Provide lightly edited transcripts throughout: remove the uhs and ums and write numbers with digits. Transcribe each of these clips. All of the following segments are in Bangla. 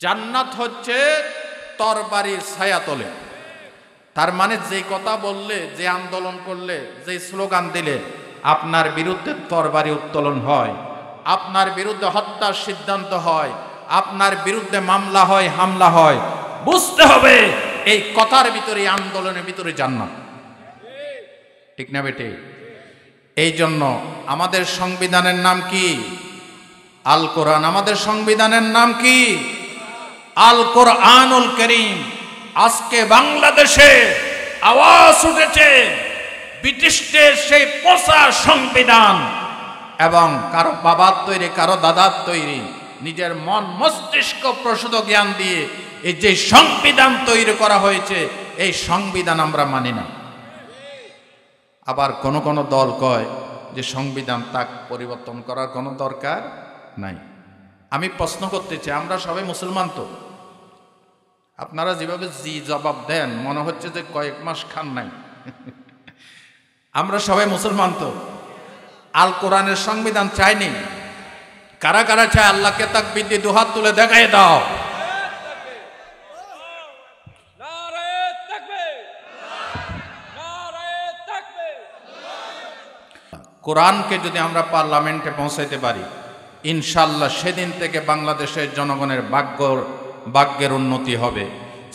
জান্নাত হচ্ছে তরবারির ছায়াতলে। তার মানে যে কথা বললে, যে আন্দোলন করলে, যে স্লোগান দিলে আপনার বিরুদ্ধে তরবারি উত্তোলন হয়, আপনার বিরুদ্ধে হত্যার সিদ্ধান্ত হয়, আপনার বিরুদ্ধে মামলা হয়, হামলা হয়, বুঝতে হবে এই কথার ভিতরে, এই আন্দোলনের ভিতরে জান্নাত। ঠিক না বেটে? এই জন্য আমাদের সংবিধানের নাম কি? আল কোরআন। আমাদের সংবিধানের নাম কি? আল কোরআনুল কারীম। আজকে বাংলাদেশে আওয়াজ উঠেছে ব্রিটিশদের সেই পচা সংবিধান, এবং কারো বাবার তৈরি, কারো দাদার তৈরি, নিজের মন মস্তিষ্ক প্রসূত জ্ঞান দিয়ে এই যে সংবিধান তৈরি করা হয়েছে, এই সংবিধান আমরা মানি না। আবার কোন কোন দল কয় যে সংবিধান তাক পরিবর্তন করার কোনো দরকার নাই। আমি প্রশ্ন করতে চাই, আমরা সবাই মুসলমান তো? আপনারা যেভাবে জি জবাব দেন মনে হচ্ছে যে কয়েক মাস খান নাই। আমরা সবাই মুসলমান তো? আল কোরআনের সংবিধান চাইনি? কারা কারা চায়? আল্লাহকে তাকবীর দিয়ে দুহাত তুলে দেখাই দাও। কোরআনকে যদি আমরা পার্লামেন্টে পৌঁছাইতে পারি, ইনশাআল্লাহ সেদিন থেকে বাংলাদেশের জনগণের ভাগ্যের উন্নতি হবে।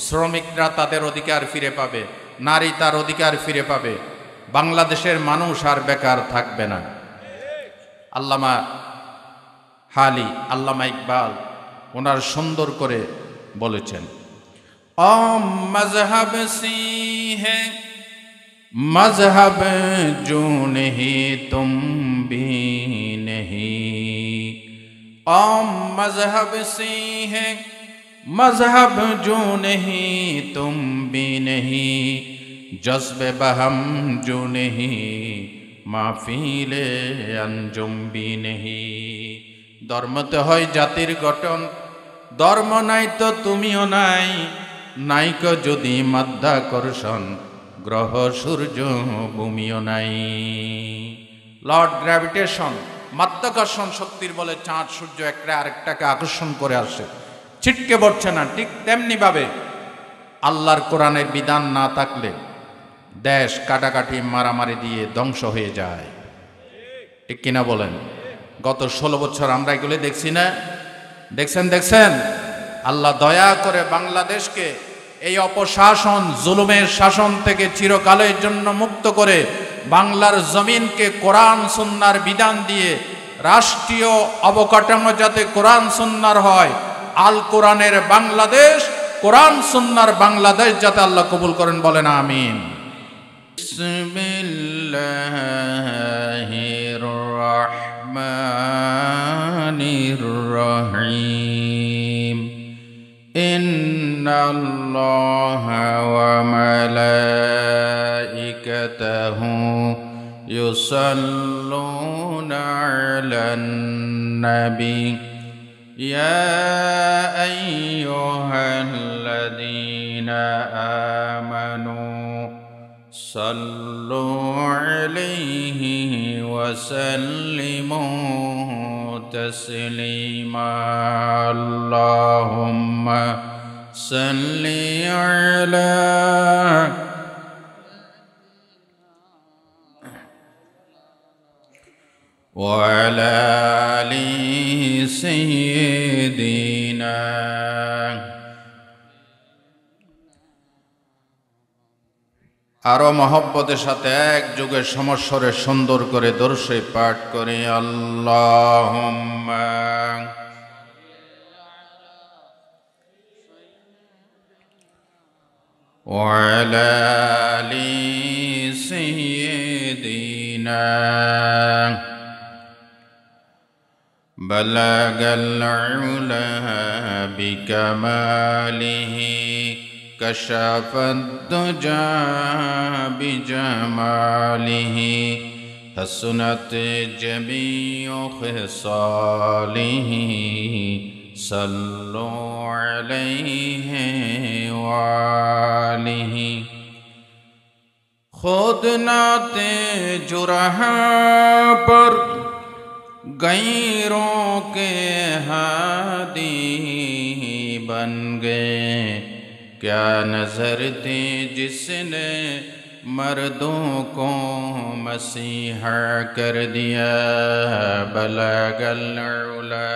শ্রমিকরা তাদের অধিকার ফিরে পাবে, নারী তার অধিকার ফিরে পাবে, বাংলাদেশের মানুষ আর বেকার থাকবে না। আল্লামা হালি, আল্লামা ইকবাল ওনার সুন্দর করে বলেছেন, মজহব সি হ্যাঁ मजहब जो नहीं तुम भी नहीं, ओ मजहब सी है मजहब जो नहीं तुम भी नहीं, जज्बे बहम जो नहीं माफिले अंजुम भी नहीं। धर्म तो হয় জাতির গঠন, ধর্ম নাই তো তুমিও নাই, নাইকো যদি মাধ্যাকর্ষণ, গ্রহ সূর্য ভূমিও নাই। লর্ড গ্র্যাভিটেশন, মাধ্যাকর্ষণ শক্তির বলে চাঁদ সূর্য একটা আরেকটাকে আকর্ষণ করে আসে, ছিটকে পড়ছে না। ঠিক তেমনি ভাবে আল্লাহর কোরআনের বিধান না থাকলে দেশ কাটাকাটি মারামারি দিয়ে ধ্বংস হয়ে যায়। ঠিক কিনা বলেন? গত 16 বছর আমরা এগুলো দেখছি না? দেখছেন? আল্লাহ দয়া করে বাংলাদেশকে এই অপশাসন, জুলুমের শাসন থেকে চিরকালের জন্য মুক্ত করে বাংলার জমিনকে কোরআন সুন্নাহর বিধান দিয়ে রাষ্ট্রীয় অবকাঠামো যাতে কোরআন সুন্নাহর হয়, আল কোরআনের বাংলাদেশ, কোরআন সুন্নাহর বাংলাদেশ যাতে আল্লাহ কবুল করেন, বলেন আমিন। বিসমিল্লাহির রহমানির রহিম। ইন্নাল্লাহা ওয়া মালাইকাতাহু ইউসাল্লুনা আলান নবী ইয়া আইয়ুহাল্লাযীনা আমানু সাল্লু আলাইহি ওয়া সাল্লিমু তাসলিমা। আল্লাহুম্মা সাল্লি আলা ওয়া আলা আলি সাইয়্যিদিনা। আরো মহব্বতের সাথে এক যুগে সমস্বরে সুন্দর করে দরুদ পাঠ করে আল্লাহুম্মা ওয়া আলা আলি সাইয়্যিদিনা। বালাগাল উলা বিকামালিহি কশাফাদ দুজা বিজামালিহি হাসনাত জামিউ খিসালিহি সাল্লু আলাইহি ওয়া আলিহি। खुद नाते जुरहा पर गैरों के हादी बन गए। क्या नजर थी जिसने मर्दों को मसीहा कर दिया। बलगल उला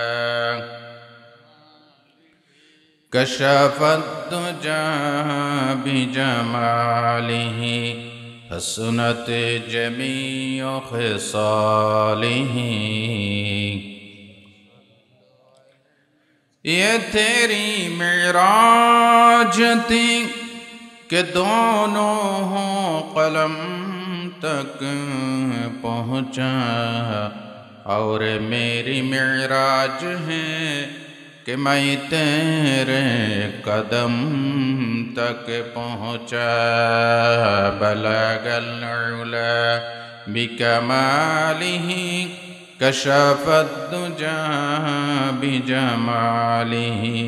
कशफत दुजा बिजमालिही हसनत जमीअ खिसालिही। ये तेरी मेराज थी कि दोनों हों कलम तक पहुँचा, और मेरी मेराज है कि मैं तेरे कदम तक पहुँचा। बलगल उला बिकमालिही कशफत दुजा बिजमालिही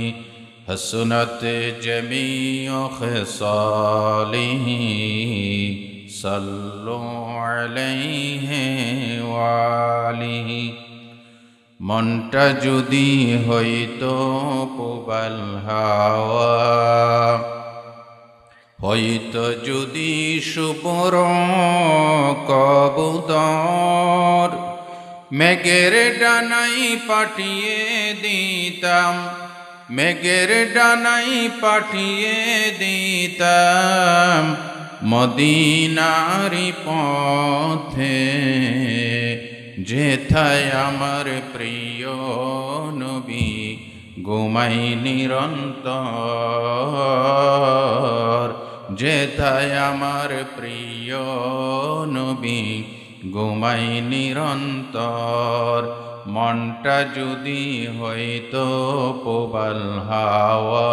हसनत जमीअ खिसालिही। सल्लु अलैहि वालिही। মনটা যদি হইতো প্রবাল হাওয়া, হইতো যদি শুভ্র কবুতর, মেঘের ডানাই পাঠিয়ে দিতাম, মেঘের ডানাই পাঠিয়ে দিতাম মদিনারি পথে। যেথায় আমার প্রিয় নবী ঘুমাই নিরন্তর, যেথায় আমার প্রিয় নবী ঘুমাই নিরন্তর। মনটা যদি হইতো প্রবাল হাওয়া,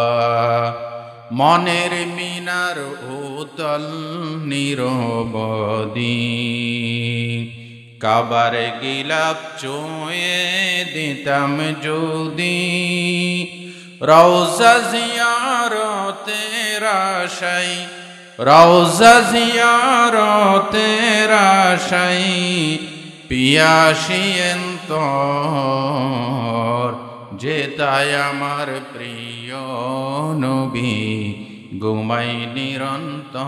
মনের মিনার উতল নিরবধি। কাবার গিলাপ চুঁয়ে দিতাম যদি, রওজা জিয়ারতের আশায়, রওজা জিয়ারতের আশায় পিয়াসী অন্তর। যেথায় আমার প্রিয় নবী ঘুমাই নিরন্তর,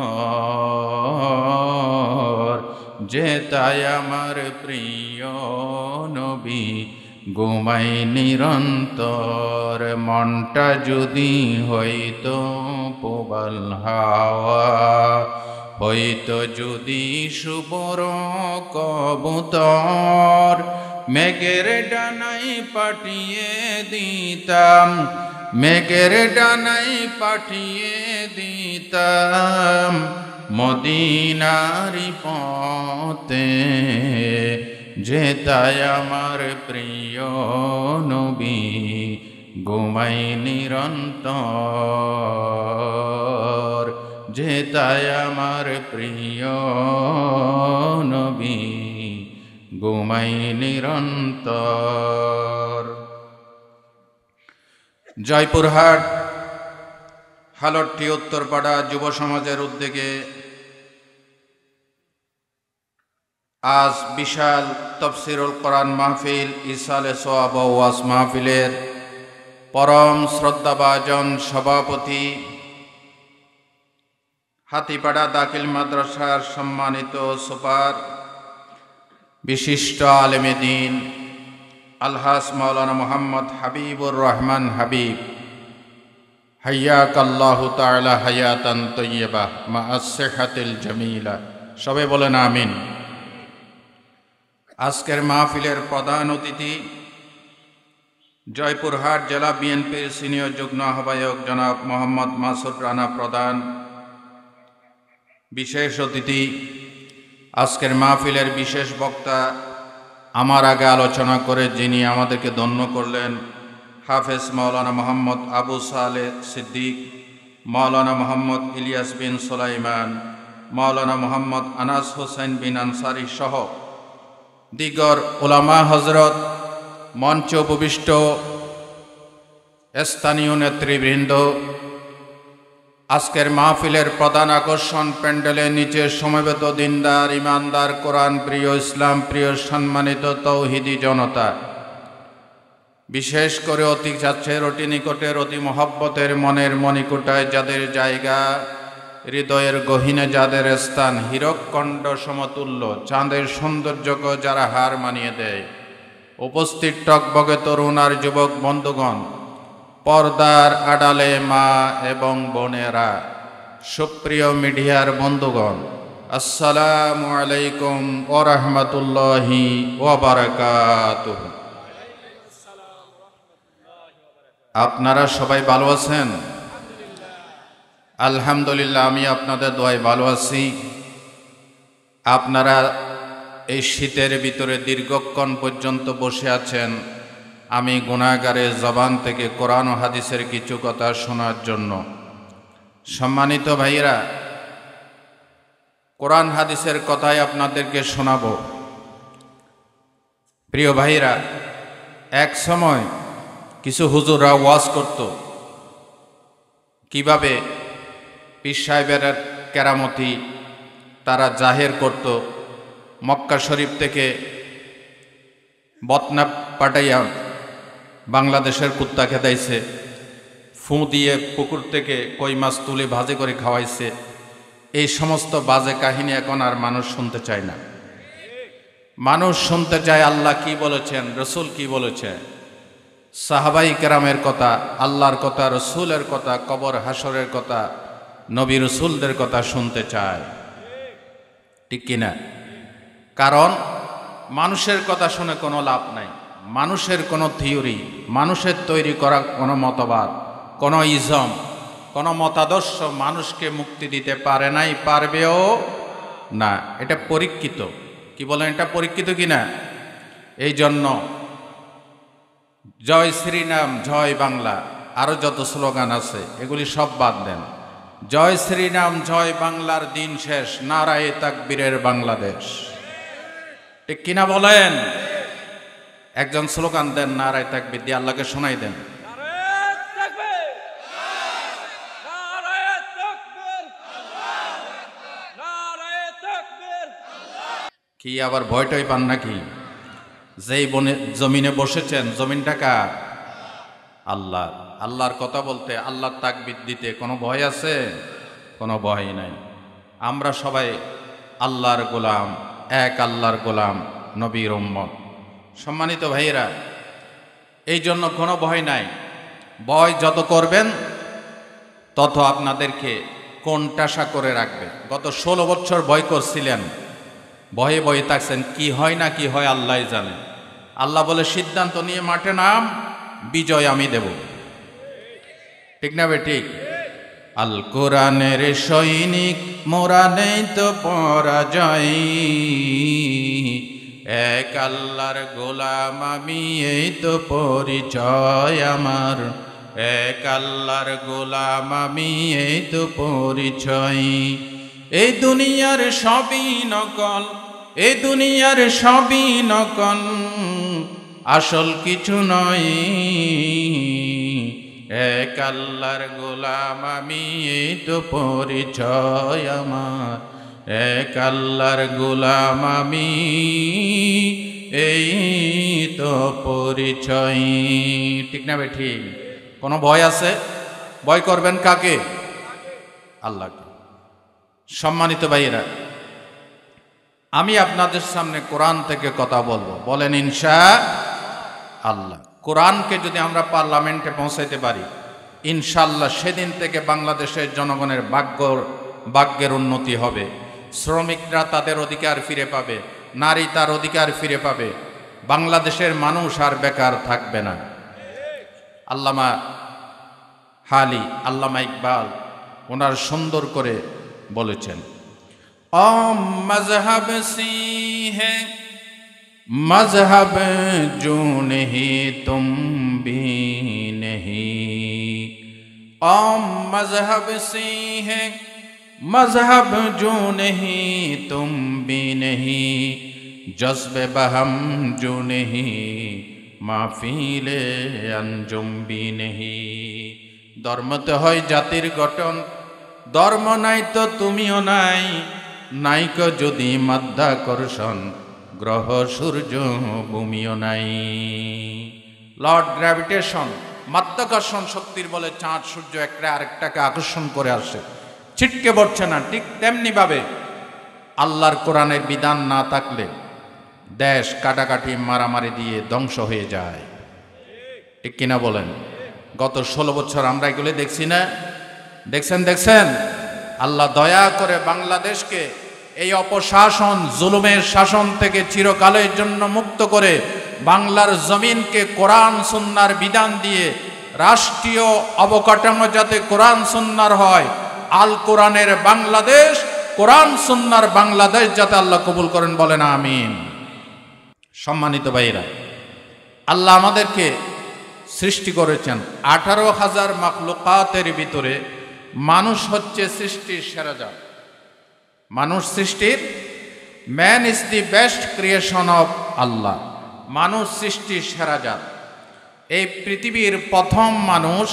যেথায় আমার প্রিয় নবী ঘুমাই নিরন্তর। মনটা যদি হইতো প্রবাল হাওয়া, হইতো যদি শুভ্র কবুতর, মেঘের ডানাই পাঠিয়ে দিতাম, মেঘের ডানাই পাঠিয়ে দিতাম মদিনারি পথে। যেথায় আমার প্রিয় নবী ঘুমাই নিরন্তর, যেথায় আমার প্রিয় নবী ঘুমাই নিরন্তর। জয়পুরহাট হালট্টি উত্তরপাড়া যুব সমাজের উদ্যোগে আজ বিশাল তফসিরুল কোরআন মাহফিল, ইসালে সওয়াব ও ওয়াজ মাহফিলের পরম শ্রদ্ধাভাজন সভাপতি, হাতিপাড়া দাখিল মাদ্রাসার সম্মানিত সুপার, বিশিষ্ট আলেমে দ্বীন আলহাজ মাওলানা মোহাম্মদ হাবিবুর রহমান হাবিব, হাইয়াকাল্লাহু তাআলা হায়াতান তাইয়্যিবা মা আস-সিহহাতিল জামিলা। সবে বলেন আমিন। আজকের মাহফিলের প্রধান অতিথি জয়পুরহাট জেলা বিএনপির সিনিয়র যুগ্ম আহ্বায়ক জনাব মোহাম্মদ মাসুদ রানা প্রধান। বিশেষ অতিথি আজকের মাহফিলের বিশেষ বক্তা, আমার আগে আলোচনা করে যিনি আমাদেরকে ধন্য করলেন, হাফেজ মাওলানা মোহাম্মদ আবু সালেহ সিদ্দিক, মাওলানা মোহাম্মদ ইলিয়াস বিন সুলাইমান, মাওলানা মোহাম্মদ আনাস হোসেন বিন আনসারি সহ দিগর উলামা হজরত, মঞ্চ উপবিষ্ট স্থানীয় নেতৃবৃন্দ, আজকের মাহফিলের প্রধান আকর্ষণ প্যান্ডেলের নিচে সমবেত দিনদার, ইমানদার, কোরআন প্রিয়, ইসলাম প্রিয়, সম্মানিত তৌহিদি জনতা, বিশেষ করে অতি কাছের অতি নিকটের অতি মহব্বতের মনের মণিকোটায় যাদের জায়গা, হৃদয়ের গহীনে যাদের স্থান, হীরকখণ্ড সমতুল্য চাঁদের সৌন্দর্যকে যারা হার মানিয়ে দেয়, উপস্থিত টকবগে তরুণ আর যুবক বন্ধুগণ, পর্দার আড়ালে মা এবং বোনেরা, সুপ্রিয় মিডিয়ার বন্ধুগণ, আসসালামু আলাইকুম ওয়া রাহমাতুল্লাহি ওয়া বারাকাতুহু। আপনারা সবাই ভালো আছেন? আলহামদুলিল্লাহ, আমি আপনাদের দোয়ায় ভালো আছি। আপনারা এই শীতের ভিতরে দীর্ঘক্ষণ পর্যন্ত বসে আছেন আমি গুনাহগারের জবান থেকে কোরআন ও হাদিসের কিছু কথা শোনার জন্য। সম্মানিত ভাইরা, কোরআন হাদিসের কথাই আপনাদেরকে শোনাবো। প্রিয় ভাইরা, এক সময় কিছু হুজুররা ওয়াজ করত কিভাবে পীর সাহেবের কেরামতি তারা জাহের করত। মক্কা শরীফ থেকে বতনা পাঠাইয়া বাংলাদেশের কুত্তা খেদাইছে, ফুঁ দিয়ে পুকুর থেকে কই মাছ তুলে ভাজি করে খাওয়াইছে। এই সমস্ত বাজে কাহিনী এখন আর মানুষ শুনতে চায় না। মানুষ শুনতে চায় আল্লাহ কি বলেছেন, রসুল কি বলেছে, সাহাবাই কেরামের কথা, আল্লাহর কথা, রসুলের কথা, কবর হাসরের কথা, নবী রসুলদের কথা শুনতে চায়, ঠিক কিনা? কারণ মানুষের কথা শুনে কোনো লাভ নাই। মানুষের কোনো থিওরি, মানুষের তৈরি করা কোনো মতবাদ, কোনো ইজম, কোনো মতাদর্শ মানুষকে মুক্তি দিতে পারে নাই, পারবেও না। এটা পরীক্ষিত। কি বলেন, এটা পরীক্ষিত কিনা? এই জন্য জয় শ্রীরাম, জয় বাংলা, আরও যত স্লোগান আছে এগুলি সব বাদ দেন। জয় শ্রীরাম, জয় বাংলার দিন শেষ, নারায়ে তাকবীরের বাংলাদেশ, ঠিক কিনা বলেন? একজন স্লোগান দেন, নারায়ে তাকবীর দিয়ে আল্লাহকে শোনাই দেন। কি আবার ভয়টাই পান নাকি? যেই জমিনে বসেছেন, জমিনটা কার? আল্লাহ। আল্লাহর কথা বলতে, আল্লাহর তাকবীর দিতে কোনো ভয় আছে? কোনো ভয় নাই। আমরা সবাই আল্লাহর গোলাম, এক আল্লাহর গোলাম, নবীর উম্মত। সম্মানিত ভাইয়েরা, এই জন্য কোনো ভয় নাই। ভয় যত করবেন তত আপনাদেরকে কোণঠাসা করে রাখবে। গত 16 বছর ভয় করছিলেন, ভয়ে ভয়ে থাকছেন, কি হয় না কি হয় আল্লাহ জানে। আল্লাহ বলে সিদ্ধান্ত নিয়ে মাঠে নাম, বিজয় আমি দেব, ঠিক না বেঠিক? আল কোরআনের সৈনিক মোরা, নেই তো পরাজয়, এক আল্লাহর গোলাম আমি, এই তো পরিচয় আমার, এক আল্লাহর গোলাম আমি, এই তো পরিচয়। এই দুনিয়ার সবই নকল, এই দুনিয়ার সবই নকল, আসল কিছু নয়, এক আল্লাহর গোলাম আমি, এই তো পরিচয় আমার, এক আল্লাহর গোলাম আমি, এই তো পরিচয়, ঠিক না বেঠি? কোনো ভয় আছে? ভয় করবেন কাকে? আল্লাহকে। সম্মানিত ভাইয়েরা, আমি আপনাদের সামনে কোরআন থেকে কথা বলবো, বলেন ইনশাআল্লাহ। কোরআনকে যদি আমরা পার্লামেন্টে পৌঁছাইতে পারি, ইনশাআল্লাহ সেদিন থেকে বাংলাদেশের জনগণের ভাগ্যের উন্নতি হবে। শ্রমিকরা তাদের অধিকার ফিরে পাবে, নারী তার অধিকার ফিরে পাবে, বাংলাদেশের মানুষ আর বেকার থাকবে না। আল্লামা হালি, আল্লামা ইকবাল ওনার সুন্দর করে বলেছেন, ও মজহব সি হ্যাঁ मजहब जो नहीं तुम भी नहीं, ओ मजहब से है मजहब जो नहीं तुम भी नहीं, जज्ब बहम जो नहीं মাহফিলে আঞ্জুম বি নেহি। ধর্ম তো হয় জাতির গঠন, ধর্ম নাই তো তুমিও নাই, নাইক যদি মাধ্যাকর্ষণ, গ্রহ সূর্য ভূমিও নাই। লর্ড গ্র্যাভিটেশন, মাধ্যাকর্ষণ শক্তির বলে চাঁদ সূর্য একটা আরেকটাকে আকর্ষণ করে আসে, ছিটকে পড়ছে না। ঠিক তেমনিভাবে আল্লাহর কোরআনের বিধান না থাকলে দেশ কাটাকাটি মারামারি দিয়ে ধ্বংস হয়ে যায়। ঠিক কিনা বলেন? গত 16 বছর আমরা এগুলো দেখছি না? দেখছেন? আল্লাহ দয়া করে বাংলাদেশকে এই অপশাসন, জুলুমের শাসন থেকে চিরকালের জন্য মুক্ত করে বাংলার জমিনকে কোরআন সুন্নাহর বিধান দিয়ে রাষ্ট্রীয় অবকাঠামো যাতে কোরআন সুন্নাহর হয়, আল কোরআনের বাংলাদেশ, কোরআন সুন্নাহর বাংলাদেশ যাতে আল্লাহ কবুল করেন, বলেন আমিন। সম্মানিত ভাইরা, আল্লাহ আমাদেরকে সৃষ্টি করেছেন 18,000 মাখলুকাতের ভিতরে মানুষ হচ্ছে সৃষ্টির সেরা জাত। মানুষ সৃষ্টির, man is the best creation of Allah. মানুষ সৃষ্টির সেরা জাত। এই পৃথিবীর প্রথম মানুষ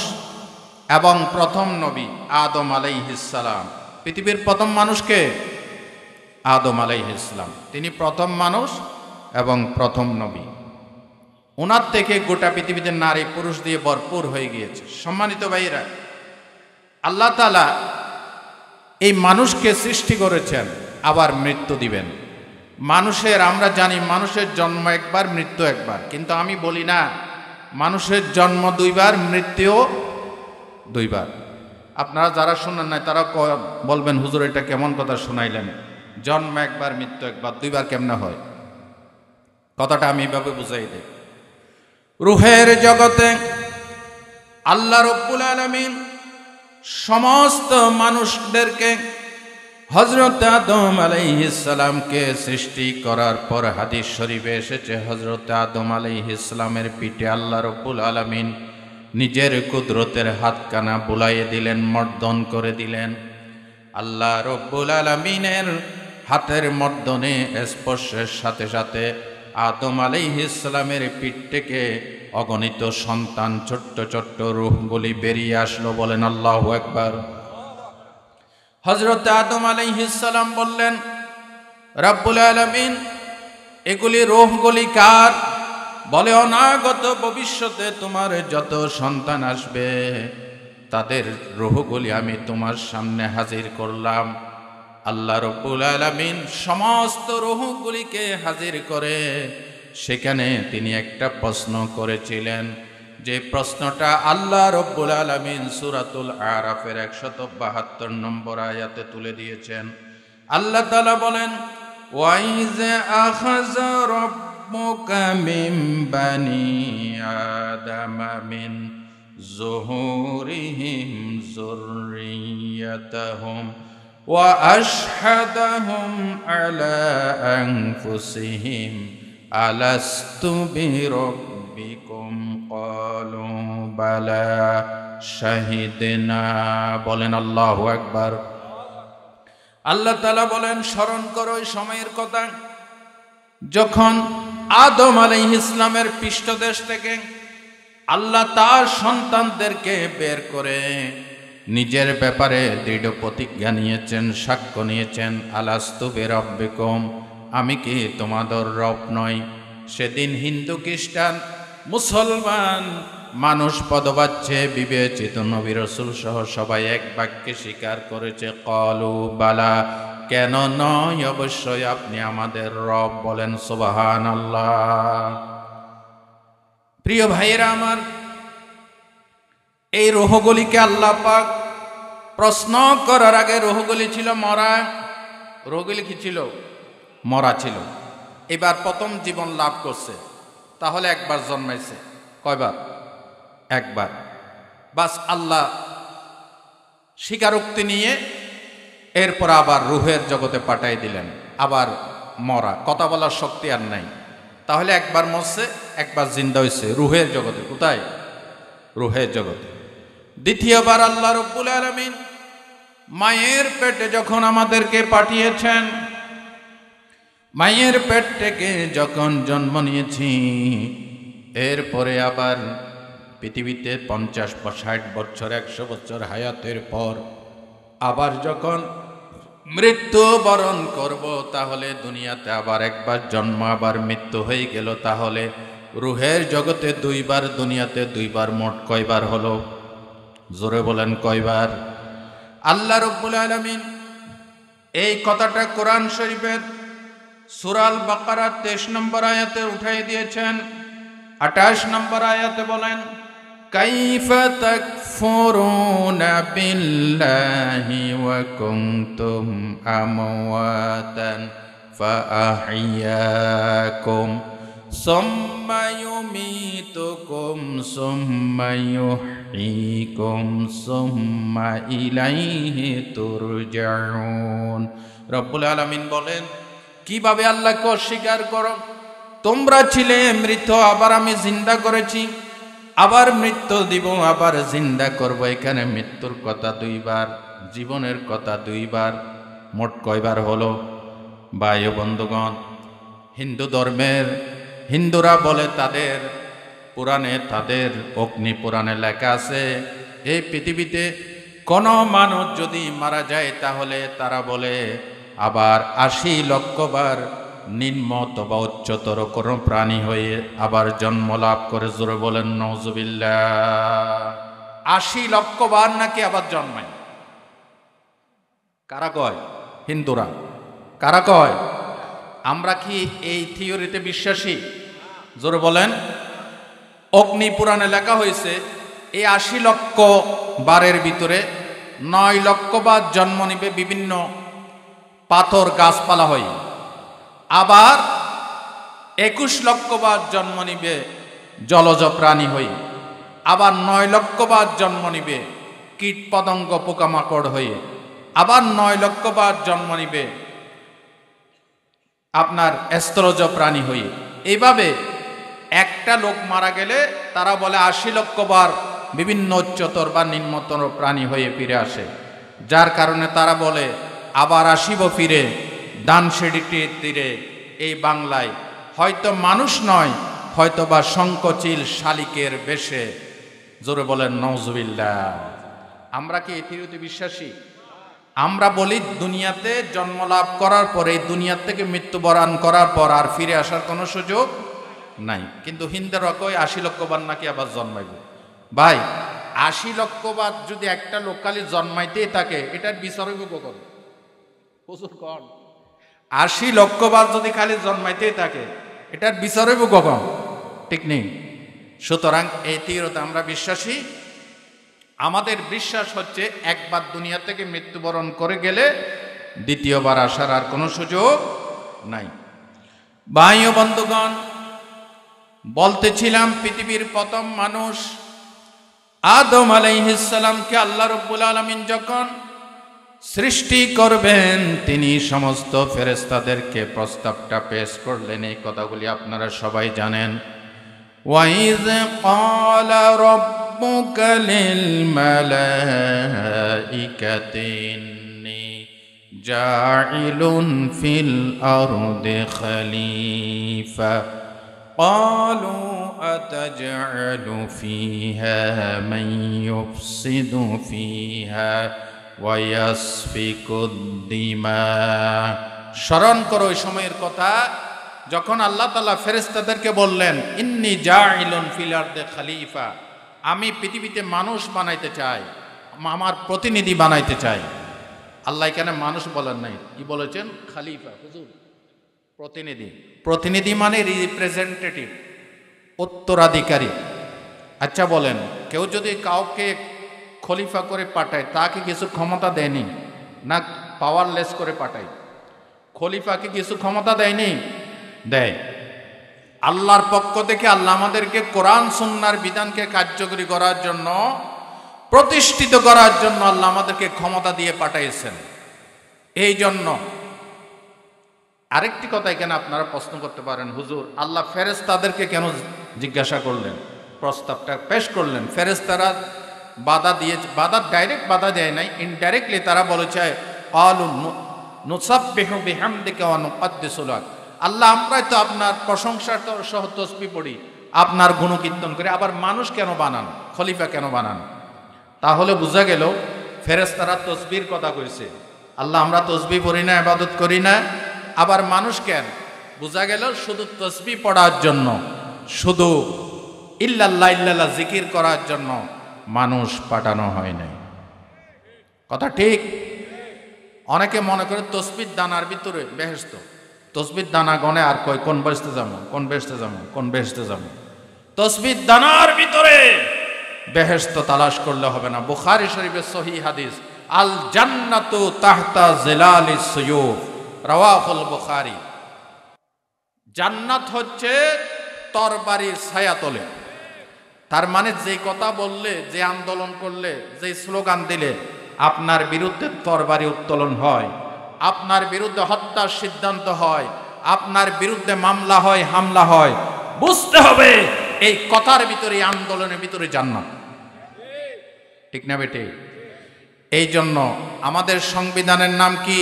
এবং প্রথম নবী আদম আলাইহিস সালাম। পৃথিবীর প্রথম মানুষকে আদম আলাইহিস সালাম, তিনি প্রথম মানুষ এবং প্রথম নবী। ওনার থেকে গোটা পৃথিবীতে নারী পুরুষ দিয়ে ভরপুর হয়ে গিয়েছে। সম্মানিত ভাইরা, আল্লাহ তাআলা এই মানুষকে সৃষ্টি করেছেন, আবার মৃত্যু দিবেন। মানুষের, আমরা জানি মানুষের জন্ম একবার, মৃত্যু একবার, কিন্তু আমি বলি না মানুষের জন্ম 2 বার, মৃত্যুও 2 বার। আপনারা যারা শুনেন নাই তারা বলবেন, হুজুর এটা কেমন কথা শুনাইলেন? জন্ম একবার, মৃত্যু একবার, 2 বার কেমনে হয়? কথাটা আমি এভাবে বুঝাই দেই। রূহের জগতে আল্লাহ রব্বুল আলামিন সমস্ত মানুষদেরকে হযরত আদম আলাইহিস সালামকে সৃষ্টি করার পর হাদিস শরীফে এসেছে, হযরত আদম আলাইহিস সালামের পিঠে আল্লাহ রব্বুল আলামিন নিজের কুদরতের হাতখানা বুলাইয়ে দিলেন, মর্দন করে দিলেন। আল্লাহ রব্বুল আলামিনের হাতের মর্দনে, স্পর্শের সাথে সাথে আদম আলাইহিস সালামের পিঠ থেকে অগণিত সন্তান, ছোট্ট ছোট্ট রূহগুলি বেরিয়ে আসলো, বলেন আল্লাহু আকবার। হযরত আদম আলাইহিস সালাম বললেন, রব্বুল আলামিন এগুলি রূহগুলি কার? বলে অনাগত ভবিষ্যতে তোমার যত সন্তান আসবে তাদের রূহগুলি আমি তোমার সামনে হাজির করলাম। আল্লাহ রব্বুল আলামিন সমস্ত রূহগুলিকে হাজির করে সেখানে তিনি একটা প্রশ্ন করেছিলেন, যে প্রশ্নটা আল্লাহ রব্বুল আলামিন সূরাতুল আরাফের 172 নম্বর আয়াতে তুলে দিয়েছেন। আল্লাহ তাআলা বলেন, ওয়াইজ আখাযা রাব্বুকা মিন বানি আদামা মিন যুহুরিহিম যুররিয়াতাহুম ওয়া আশহাদাহুম আলা আনফুসিহিম আলাস্তু বিরাব্বিকুম ক্বালু বালা শাহিদনা, বলেন আল্লাহু আকবার। আল্লাহ তাআলা বলেন, স্মরণ করো ওই সময়ের কথা যখন আদম আলাইহিস সালামের পৃষ্ঠদেশ থেকে আল্লাহ তার সন্তানদেরকে বের করে নিজের ব্যাপারে দৃঢ় প্রতিজ্ঞা নিয়েছেন, সাক্ষ্য নিয়েছেন, আলাস্তু বিরাব্বিকুম, আমি কি তোমাদের রব নই? সেদিন হিন্দু, খ্রিস্টান, মুসলমান মানুষ পদবাচ্যে বিবেচিত নবী রাসূল সহ সবাই এক বাক্যে স্বীকার করেছে, ক্বালু বালা, কেন নয়, অবশ্যই আপনি আমাদের রব, বলেন সুবহানাল্লাহ। প্রিয় ভাইয়েরা আমার, এই রূহগুলিকে আল্লাহ পাক প্রশ্ন করার আগে রূহগুলি ছিল মরা। রূহগুলি কি ছিল? মরা ছিল। এবার প্রথম জীবন লাভ করছে, তাহলে একবার জন্মাইছে। কয়বার? একবার। বাস আল্লাহ স্বীকারোক্তি নিয়ে এরপর আবার রূহের জগতে পাঠাই দিলেন, আবার মরা, কথা বলার শক্তি আর নাই। তাহলে একবার মরছে, একবার জিন্দা হয়েছে রূহের জগতে। কোথায়? রূহের জগতে। দ্বিতীয়বার আল্লাহ রব্বুল আলামিন মায়ের পেটে যখন আমাদেরকে পাঠিয়েছেন, মায়ের পেট থেকে যখন জন্ম নিয়েছি, এরপরে আবার পৃথিবীতে 50 বা 60 বছর, 100 বছর হায়াতের পর আবার যখন মৃত্যু বরণ করব, তাহলে দুনিয়াতে আবার একবার জন্ম, আবার মৃত্যু হয়ে গেল, তাহলে রুহের জগতে দুইবার, দুনিয়াতে দুইবার, মোট কয়বার হলো? জোরে বলেন কয়বার? আল্লাহ রাব্বুল আলামিন এই কথাটা কোরআন শরীফের সূরা আল বাকারা 23 নম্বর আয়াতে উঠাই দিয়েছেন। 28 নম্বর আয়াতে বলেন, কাইফা তাকফুরুনা বিল্লাহি ওয়া কুনতুম আমওয়াতান ফাআহইয়াকুম সুম্মা ইউমীতুকুম সুম্মা ইউহয়ীকুম সুম্মা ইলাইহি তুরজাউন। রব্বুল আলামিন বলেন, কিভাবে আল্লাহকে অস্বীকার করো? তোমরা ছিলে মৃত, আবার আমি জিন্দা করেছি, আবার মৃত্যু দিব, আবার জিন্দা করব। এখানে মৃত্যুর কথা দুইবার, জীবনের কথা দুইবার, মোট কয়বার হলো? ভাই ও বন্ধুগণ, হিন্দু ধর্মের হিন্দুরা বলে তাদের পুরাণে, তাদের অগ্নি পুরাণে লেখা আছে, এই পৃথিবীতে কোনো মানুষ যদি মারা যায় তাহলে তারা বলে আবার 80 লক্ষ বার নিম্ন অথবা উচ্চতর কোনো প্রাণী হয়ে আবার জন্ম লাভ করে। জোরে বলেন নাউজুবিল্লাহ। 80 লক্ষ বার নাকি আবার জন্মায়। কারা কয়? হিন্দুরা। কারা কয়? আমরা কি এই থিওরিতে বিশ্বাসী? জোরে বলেন। অগ্নি পুরাণে লেখা হয়েছে এই 80 লক্ষ বারের ভিতরে 9 লক্ষ বার জন্ম নিবে বিভিন্ন পাথর গাছপালা হয়ে, আবার 21 লক্ষ বার জন্ম নিবে জলজ প্রাণী হয়ে, আবার 9 লক্ষ বার জন্ম নিবে কীট পতঙ্গ পোকামাকড় হয়ে, আবার 9 লক্ষ বার জন্ম নিবে আপনার স্থলজ প্রাণী হয়ে। এইভাবে একটা লোক মারা গেলে তারা বলে 80 লক্ষ বার বিভিন্ন উচ্চতর বা নিম্নতর প্রাণী হয়ে ফিরে আসে, যার কারণে তারা বলে আবার আসিব ফিরে ডানসিঁড়িটির তীরে এই বাংলায়, হয়তো মানুষ নয়, হয়তো বা শঙ্খচিল শালিকের বেশে। জোরে বলেন নাউজুবিল্লাহ। আমরা কি এই থিওরিতে বিশ্বাসী? আমরা বলি দুনিয়াতে জন্ম লাভ করার পরে, এই দুনিয়ার থেকে মৃত্যুবরণ করার পর আর ফিরে আসার কোনো সুযোগ নাই। কিন্তু হিন্দুরা কয় 80 লক্ষ বার নাকি আবার জন্মাইব। ভাই 80 লক্ষ বার যদি একটা লোক খালি জন্মাইতেই থাকে, এটার বিচার হইব কখন? প্রচুর কন। 80 লক্ষ বার যদি খালি জন্মাইতেই থাকে, এটার বিচার হইব কখন? ঠিক নেই। সুতরাং এই থিওরিতে আমরা বিশ্বাসী। আমাদের বিশ্বাস হচ্ছে একবার দুনিয়া থেকে মৃত্যুবরণ করে গেলে দ্বিতীয়বার আসার আর কোনো সুযোগ নাই। ভাই ও বন্ধুগণ, বলতেছিলাম পৃথিবীর প্রথম মানুষ আদম আলাইহিস সালামকে আল্লাহ রাব্বুল আলামিন যখন সৃষ্টি করবেন, তিনি সমস্ত ফেরেশতাদেরকে প্রস্তাবটা পেশ করলেন। এই কথাগুলি আপনারা সবাই জানেন। ওয়াইজ ক্বালা রাব্বুকা লিল মালাইকাতি ইন্নী জাইলুন ফিল আরদি খলিফা ক্বালু আতাজআলু ফিহা মান ইউফসিদু ফিহা ওয়া ইয়াসফিকুদ দিমা। স্মরণ করো ওই সময়ের কথা যখন আল্লাহ তাআলা ফেরেশতাদেরকে বললেন, ইন্নী জাইলুন ফিল আরদি খলিফা, আমি পৃথিবীতে মানুষ বানাইতে চাই, আমার প্রতিনিধি বানাইতে চাই। আল্লাহ এখানে মানুষ বলেন নাই, কি বলেছেন? খলিফা। হুজুর, প্রতিনিধি। প্রতিনিধি মানে রিপ্রেজেন্টেটিভ, উত্তরাধিকারী। আচ্ছা বলেন, কেউ যদি কাউকে খলিফা করে পাঠায়, তাকে কিছু ক্ষমতা দেয়নি না? পাওয়ারলেস করে পাঠায়। খলিফাকে কিছু ক্ষমতা দেয়নি? দেয়। আল্লাহর পক্ষ থেকে আল্লাহ আমাদেরকে কোরআন সুন্নাহর বিধানকে কার্যকরী করার জন্য, প্রতিষ্ঠিত করার জন্য আল্লাহ আমাদেরকে ক্ষমতা দিয়ে পাঠাইছেন। এই জন্য আরেকটি কথা এখানে আপনারা প্রশ্ন করতে পারেন, হুজুর আল্লাহ ফেরেশতাদেরকে কেন জিজ্ঞাসা করলেন, প্রস্তাবটা পেশ করলেন? ফেরেশতারা বাধা দিয়ে, বাধা ডাইরেক্ট বাধা দেয় নাই, ইনডাইরেক্টলি তারা বলেছে ক্বালু নুসাব্বিহু বিহামদিকা ওয়া নুকদ্দিসু লাক, আল্লাহ আমরাই তো আপনার প্রশংসা সহ তসবিহ পড়ি, আপনার গুণকীর্তন করে, আবার মানুষ কেন বানান, খলিফা কেন বানান? তাহলে বোঝা গেল ফেরেশতারা তসবির কথা কইছে। আল্লাহ আমরা তসবিহ পড়ি না, ইবাদত করি না, আবার মানুষ কেন? বোঝা গেল শুধু তসবিহ পড়ার জন্য, শুধু ইল্লাল্লাহ ইল্লাল্লাহ জিকির করার জন্য মানুষ পাঠানো হয় নাই। কথা ঠিক? অনেকে মনে করে তসবির দানার ভিতরে বেহেশত, তসবির দানা গনে আর কই কোন বেহেশতে যাবো, কোন বেহেশতে যাবো, কোন বেহেশতে যাবো। তসবির দানার ভিতরে বেহেশত তালাশ করলে হবে না। বুখারী শরীফের সহিহ হাদিস, আল জান্নাতু তাহতা জিলালিস সুয়ুফ, রাওয়াহুল বুখারী। জান্নাত হচ্ছে তরবারির ছায়াতলে। তার মানে যে কথা বললে, যে আন্দোলন করলে, যে স্লোগান দিলে আপনার বিরুদ্ধে তরবারি উত্তোলন হয়, আপনার বিরুদ্ধে হত্যার সিদ্ধান্ত হয়, আপনার বিরুদ্ধে মামলা হয়, হামলা হয়, বুঝতে হবে এই কথার ভিতরে, আন্দোলনের ভিতরে জান্নাত। ঠিক না বেটে? এই জন্য আমাদের সংবিধানের নাম কি?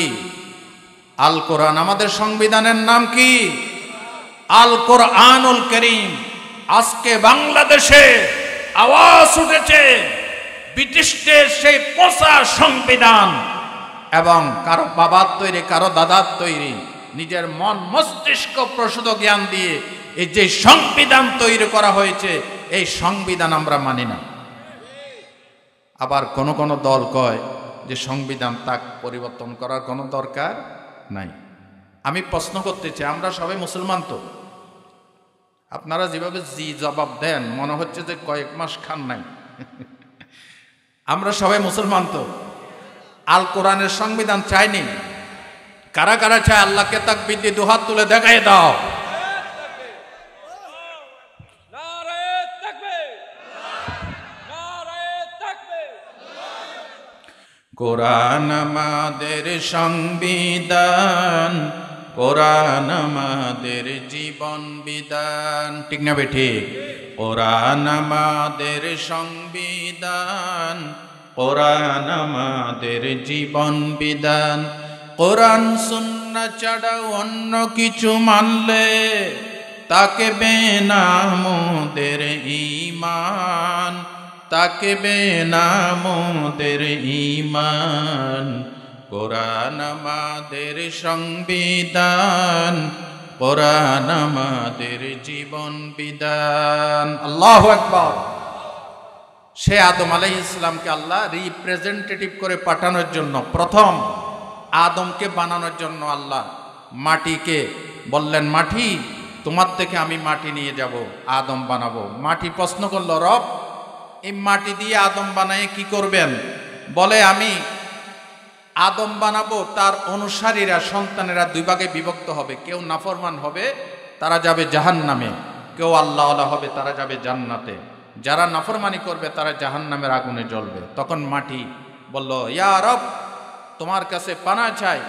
আল কোরআন। আমাদের সংবিধানের নাম কি? আল কোরআনুল কারীম। আজকে বাংলাদেশে আওয়াজ উঠেছে ব্রিটিশদের সেই পচা সংবিধান, এবং কারো বাবার তৈরি, কারো দাদার তৈরি, নিজের মন মস্তিষ্ক প্রসূত জ্ঞান দিয়ে এই যে সংবিধান তৈরি করা হয়েছে, এই সংবিধান আমরা মানি না। আবার কোন কোন দল কয় যে সংবিধান তাক পরিবর্তন করার কোনো দরকার নাই। আমি প্রশ্ন করতে চাই, আমরা সবাই মুসলমান তো? আপনারা যেভাবে জি জবাব দেন মনে হচ্ছে যে কয়েক মাস খান নাই। আমরা সবাই মুসলমান তো? আল কোরআনের সংবিধান চাইনি? কারা কারা চায়? আল্লাহকে তাকবীর দিয়ে দুহাত তুলে দেখাই দাও। কোরআন আমাদের সংবিধান, কোরআন আমাদের জীবন বিধান। ঠিক না বেঠিক? কোরআন আমাদের সংবিধান, কোরআন আমাদের জীবন বিধান। কোরআন সুন্নাহ ছাড়া অন্য কিছু মানলে তাকে বেনামদের ঈমান, তাকে বেনামদের ঈমান। কোরআন আমাদের সংবিধান, কোরআন আমাদের জীবন বিধান। আল্লাহু আকবার। সে আদম আলাইহিস সালামকে আল্লাহ রিপ্রেজেন্টেটিভ করে পাঠানোর জন্য, প্রথম আদমকে বানানোর জন্য আল্লাহ মাটিকে বললেন, মাটি তোমার থেকে আমি মাটি নিয়ে যাব, আদম বানাবো। মাটি প্রশ্ন করলো, রব এই মাটি দিয়ে আদম বানায় কি করবেন? বলে, আমি আদম বানাবো, তার অনুসারীরা, সন্তানেরা দুই ভাগে বিভক্ত হবে। কেউ নাফরমান হবে, তারা যাবে জাহান্নামে, কেউ আল্লাহওয়ালা হবে, তারা যাবে জান্নাতে। যারা নাফরমানি করবে তারা জাহান্নামের আগুনে জ্বলবে। তখন মাটি বলল, ইয়া রব, তোমার কাছে পানা চাই,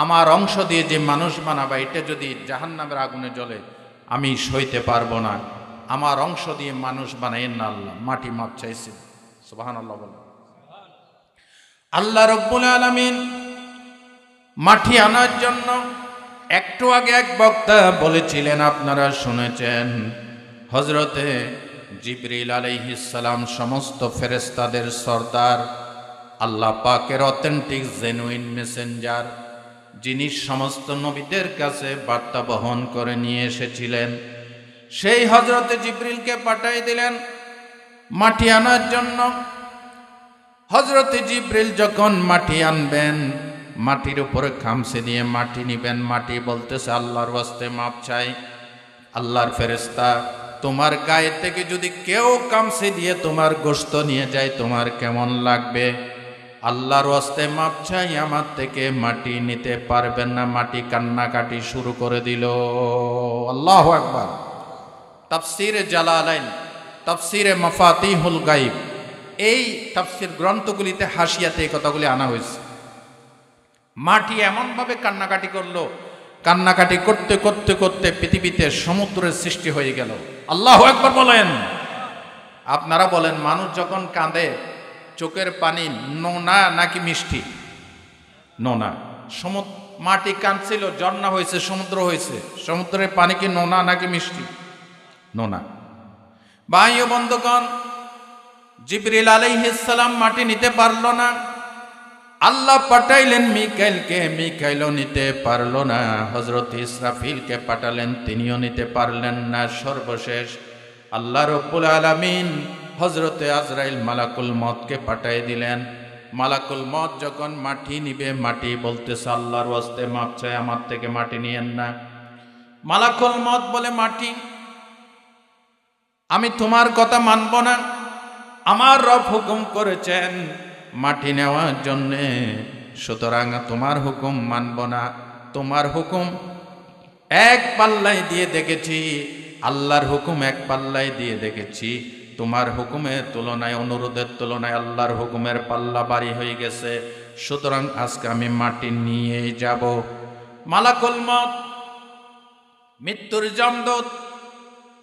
আমার অংশ দিয়ে যে মানুষ বানাবা, এটা যদি জাহান্নামের আগুনে জ্বলে আমি সইতে পারবো না, আমার অংশ দিয়ে মানুষ বানাইন না আল্লাহ। মাটি মাপ চাইছে। সুবহানাল্লাহ বলে। আল্লাহ রব্বুল আলামিন মাটি আনার জন্য, একটু আগে এক বক্তা বলেছিলেন, আপনারা শুনেছেন, হযরতে জিবরিল আলাইহিস সালাম সমস্ত ফেরেশতাদের সরদার, আল্লাহ পাকের অথেন্টিক জেনুইন মেসেঞ্জার, যিনি সমস্ত নবীদের কাছে বার্তা বহন করে নিয়ে এসেছিলেন, সেই হযরতে জিবরিলকে পাঠিয়ে দিলেন মাটি আনার জন্য। হযরতে জিবরিল যখন মাটি আনবেন, মাটির উপরে খামসে দিয়ে মাটি নিবেন, মাটি বলতেছে, আল্লাহর ওয়াস্তে মাপ চাই, আল্লাহর ফেরেশতা, তোমার গায়ে থেকে যদি কেউ খামসে দিয়ে তোমার গোশত নিয়ে যায় তোমার কেমন লাগবে? আল্লাহর ওয়াস্তে মাপ চাই, আমার থেকে মাটি নিতে পারবেন না। মাটি কান্নাকাটি শুরু করে দিল। আল্লাহু আকবার। তাফসিরে জালালাইন, তাফসিরে মাফাতিহুল গায়ব, এই তাফসির গ্রন্থগুলিতে হাসিয়াতে এই কথাগুলি আনা হয়েছে। মাটি এমনভাবে কান্নাকাটি করলো, কান্নাকাটি করতে করতে করতে পৃথিবীতে সমুদ্রের সৃষ্টি হয়ে গেল। আল্লাহু আকবার বলেন। আপনারা বলেন, মানুষ যখন কাঁদে চোখের পানি নোনা নাকি মিষ্টি? নোনা। মাটি কাঁদছিল, ঝর্ণা হয়েছে, সমুদ্র হয়েছে, সমুদ্রের পানি কি নোনা নাকি মিষ্টি? নোনা। ভাই ও বন্ধুগণ, জিবরিল আলাইহিস সালাম মাটি নিতে পারল না। আল্লাহ পাঠাইলেন মিকাইলকে, মিকাইলও নিতে পারল না। হযরত ইসরাফিলকে পাঠালেন, তিনিও নিতে পারলেন না। সর্বশেষ আল্লাহ রাব্বুল আলামিন হযরতে আজরাইল মালাকুল মউতকে পাঠিয়ে দিলেন। মালাকুল মউত যখন মাটি নিবে, মাটি বলতেছে আল্লাহর ওয়াস্তে মাপ চাই, আমার থেকে মাটি নিয়েন না। মালাকুল মউত বলে, মাটি আমি তোমার কথা মানব না, আমার রব হুকুম করেছেন মাটি নেওয়ার জন্যে, সুতরাং তোমার হুকুম মানব না। তোমার হুকুম এক পাল্লায় দিয়ে দেখেছি, আল্লাহর হুকুম এক পাল্লায় দিয়ে দেখেছি, তোমার হুকুমের তুলনায়, অনুরোধের তুলনায় আল্লাহর হুকুমের পাল্লা ভারী হয়ে গেছে, সুতরাং আজকে আমি মাটি নিয়ে যাব। মালাকুল মউত মৃত্যুর যমদূত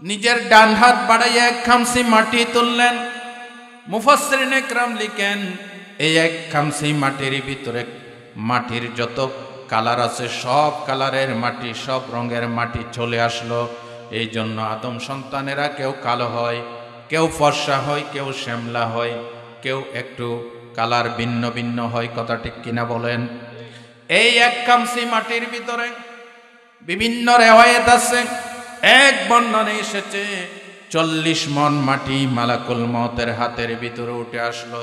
নিজের ডান হাত বাড়াইয়া এক খামসি মাটি তুললেন। মুফাসসিরিনে কেরাম লিখেন, এই এক খামসি মাটির ভিতরে মাটির যত কালার আছে সব কালারের মাটি, সব রঙের মাটি চলে আসলো। এই জন্য আদম সন্তানেরা কেউ কালো হয়, কেউ ফর্সা হয়, কেউ শ্যামলা হয়, কেউ একটু কালার ভিন্ন ভিন্ন হয়। কথা ঠিক কিনা বলেন? এই এক খামসি মাটির ভিতরে বিভিন্ন রেওয়ায়েত আছে, এক বর্ণনায় এসেছে 40 মণ মাটি মালাকুল মউতের হাতের ভিতরে উঠে আসলো।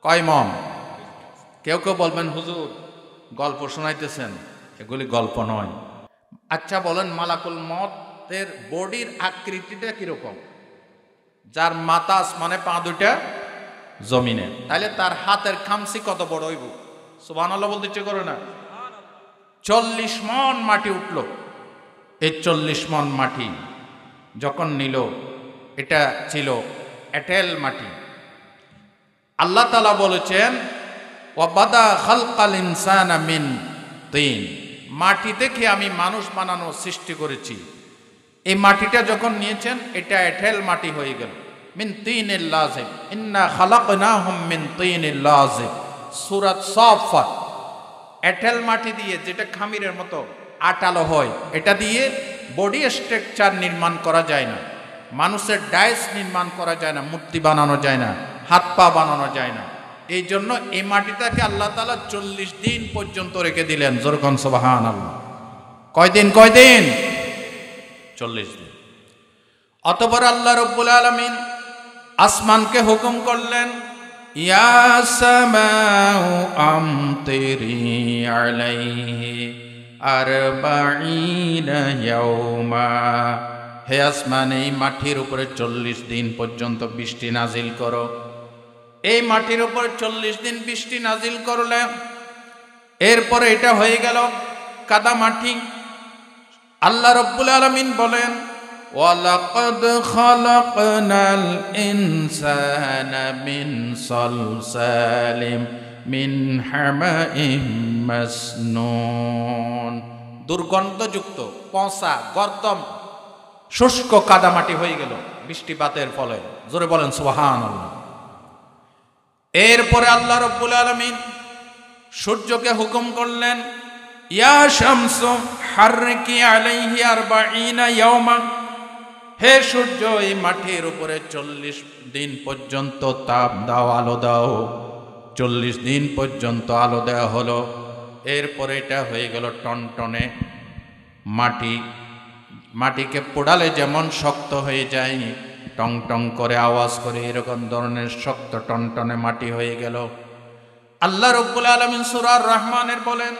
কয় মণ? কেউ কেউ বলবেন হুজুর গল্প শোনাইতেছেন, এগুলি গল্প নয়। আচ্ছা বলেন, মালাকুল মউতের বডির আকৃতিটা কিরকম? যার মাথা আসমানে, পা দুইটা জমিনে, তাহলে তার হাতের খামসি কত বড় হইব? সুবহানাল্লাহ বলতে ইচ্ছে করে না? 40 মণ মাটি উঠল। এই 40 মণ মাটি যখন নিল, এটা ছিল এঁটেল মাটি। আল্লাহ তাআলা বলেছেন, ওয়াবাদা খালকাল ইনসানা মিন তিন, মাটি থেকে আমি মানুষ বানানো সৃষ্টি করেছি। এই মাটিটা যখন নিয়েছেন, এটা এঁটেল মাটি হয়ে গেল। মিন তিনিল লাযিব, ইন্না খালাকনাহুম মিন তিনিল লাযিব, সূরা সাফফাত। এঁটেল মাটি দিয়ে, যেটা খামিরের মতো আটালো হয়, এটা দিয়ে বডি স্ট্রাকচার নির্মাণ করা যায় না, মানুষের ডাইস নির্মাণ করা যায় না, মূর্তি বানানো যায় না, হাত পা বানানো যায় না। এই জন্য এই মাটিটাকে আল্লাহ তাআলা 40 দিন পর্যন্ত রেখে দিলেন। জোরকন সুবহানাল্লাহ। কয়দিন? 40 দিন। অতঃপর আল্লাহ রাব্বুল আলামিন আসমানকে হুকুম করলেন, ইয়া সামাউ আমতিরি আলাইহি আরবাঈনা ইয়াওমা, হে আসমান এই মাটির উপরে 40 দিন পর্যন্ত বৃষ্টি নাজিল করো। এই মাটির উপর 40 দিন বৃষ্টি নাজিল করলে, এরপরে এটা হয়ে গেল কাদা মাটি। আল্লাহ রাব্বুল আলামিন বলেন, ওয়ালাকাদ খালাকনাল ইনসানা মিন সালসালিম মিন হামাইম মাসনুন, দুর্গন্ধযুক্ত পচা গর্দম শুষ্ক কাদামাটি হয়ে গেল বৃষ্টিপাতের ফলে। জোরে বলেন সুবহানাল্লাহ। এরপরে আল্লাহ রাব্বুল আলামিন সূর্যকে হুকুম করলেন, ইয়া শামসু হাররিকি আলাইহি আরবাঈনা ইয়াওমা, হে সূর্য এই মাটির উপরে 40 দিন পর্যন্ত তাপ দাও, আলো দাও। 40 দিন পর্যন্ত আলো দেওয়া হলো। এরপরে এটা হয়ে গেল টনটনে মাটি। মাটিকে পোড়ালে যেমন শক্ত হয়ে যায়, টং টং করে আওয়াজ করে, এরকম ধরনের শক্ত টনটনে মাটি হয়ে গেল। আল্লাহ রাব্বুল আলামিন সূরা আর-রহমানের বলেন,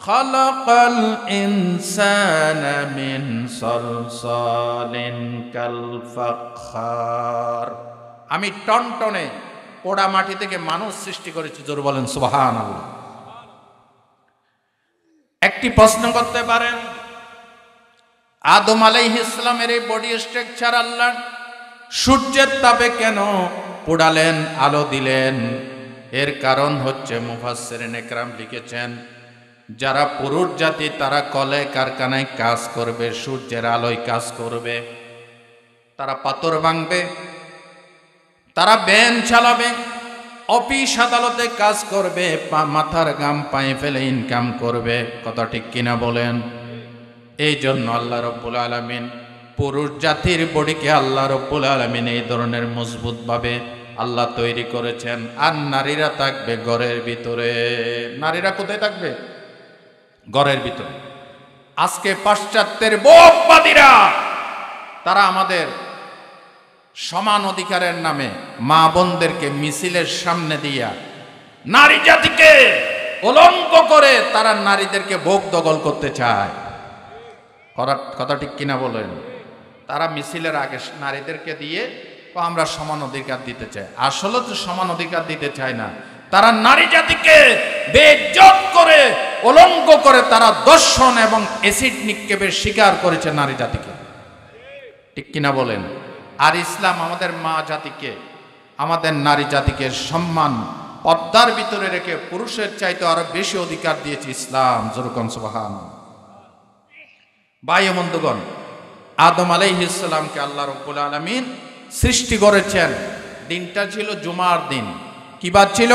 খালাকাল ইনসানা মিন সালসালিন কাল ফাখখার, আমি টনটনে পোড়া মাটি থেকে মানুষ সৃষ্টি করেছি। জোরে বলেন সুবহানাল্লাহ। একটি প্রশ্ন করতে পারেন, আদম আলাইহিস সালামের এই বডি স্ট্রাকচার আল্লাহ সূর্যের তাপে কেন পোড়ালেন, আলো দিলেন? এর কারণ হচ্ছে, মুফাসসিরিনে কেরাম লিখেছেন, যারা পুরুষ জাতি তারা কলে কারখানায় কাজ করবে, সূর্যের আলোয় কাজ করবে, তারা পাথর ভাঙবে, তারা ভ্যান চালাবে, অফিস আদালতে কাজ করবে, মাথার গাম পায়ে ফেলে ইনকাম করবে। কথা ঠিক কিনা বলেন? এই জন্য আল্লাহ রাব্বুল আলামিন পুরুষ জাতির বডিকে আল্লাহ রাব্বুল আলামিন এই ধরনের মজবুত ভাবে আল্লাহ তৈরি করেছেন। আর নারীরা থাকবে ঘরের ভিতরে। নারীরা কোথায় থাকবে? ঘরের ভিতরে। আজকে পাশ্চাত্যের বোধবাদীরা তারা আমাদের সমান অধিকারের নামে মা বোনদেরকে মিছিলের সামনে দিয়া নারী জাতিকে কলঙ্ক করে তারা নারীদেরকে ভোগ দখল করতে চায়। কথা ঠিক কিনা বলেন? তারা মিছিলের আগে নারীদেরকে দিয়ে আমরা সমান অধিকার দিতে চাই। আসলে তো সমান অধিকার দিতে চায় না, তারা নারী জাতিকে বেইজ্জত করে কলঙ্ক করে তারা দর্শন এবং অ্যাসিড নিক্ষেপের শিকার করেছে নারী জাতিকে। ঠিক কিনা বলেন? আর ইসলাম আমাদের মা জাতিকে, আমাদের নারী জাতিকে সম্মান পর্দার ভিতরে রেখে পুরুষের চাইতে আরো বেশি অধিকার দিয়েছে ইসলাম। জোরকন সুবহানাল্লাহ। ভাই ও বন্ধুগণ, আদম আলাইহিস সালামকে আল্লাহ রাব্বুল আলামিন সৃষ্টি করেছেন। দিনটা ছিল জুমার দিন। কি বার ছিল?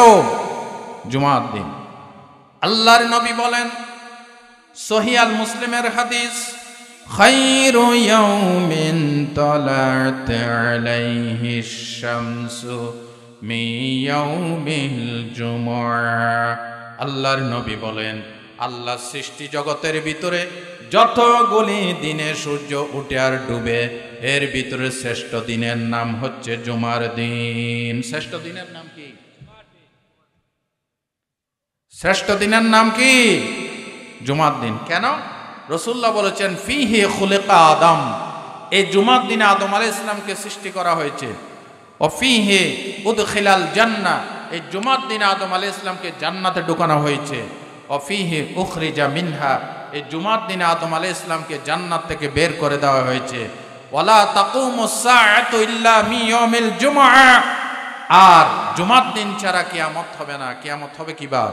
জুমার দিন। আল্লাহর নবী বলেন, সহিহ আল মুসলিমের হাদিস, খায়রু ইয়াউমিন তালাত আলাইহিস শামসু মিন ইয়াউমিল জুমআ। আল্লাহর নবী বলেন, আল্লাহ সৃষ্টি জগতের ভিতরে যতগুলি দিনে সূর্য উঠে আর ডুবে, এর ভিতরে শ্রেষ্ঠ দিনের নাম হচ্ছে জুমার দিন। শ্রেষ্ঠ দিনের নাম কি? শ্রেষ্ঠ দিনের নাম কি? জুমার দিন। কেন? রাসূলুল্লাহ বলেছেন, ফিহি খুলিকা আদম। এই জুমার দিনে আদম আলাইহিস সালামকে সৃষ্টি করা হয়েছে। ও ফিহি উদখিলাল জান্নাহ। এই জুমার দিনে আদম আলাইহিস সালামকে জান্নাতে ঢোকানো হয়েছে। ও ফিহি উখরিজা মিনহা। এই জুমার দিনে আদম আলাইহিস সালামকে জান্নাত থেকে বের করে দেওয়া হয়েছে। ওয়ালা তাকুমুস সাআতু ইল্লা মিন ইয়াউমিল জুমআ। আর জুমার দিন ছাড়া কিয়ামত হবে না। কিয়ামত হবে কি বার?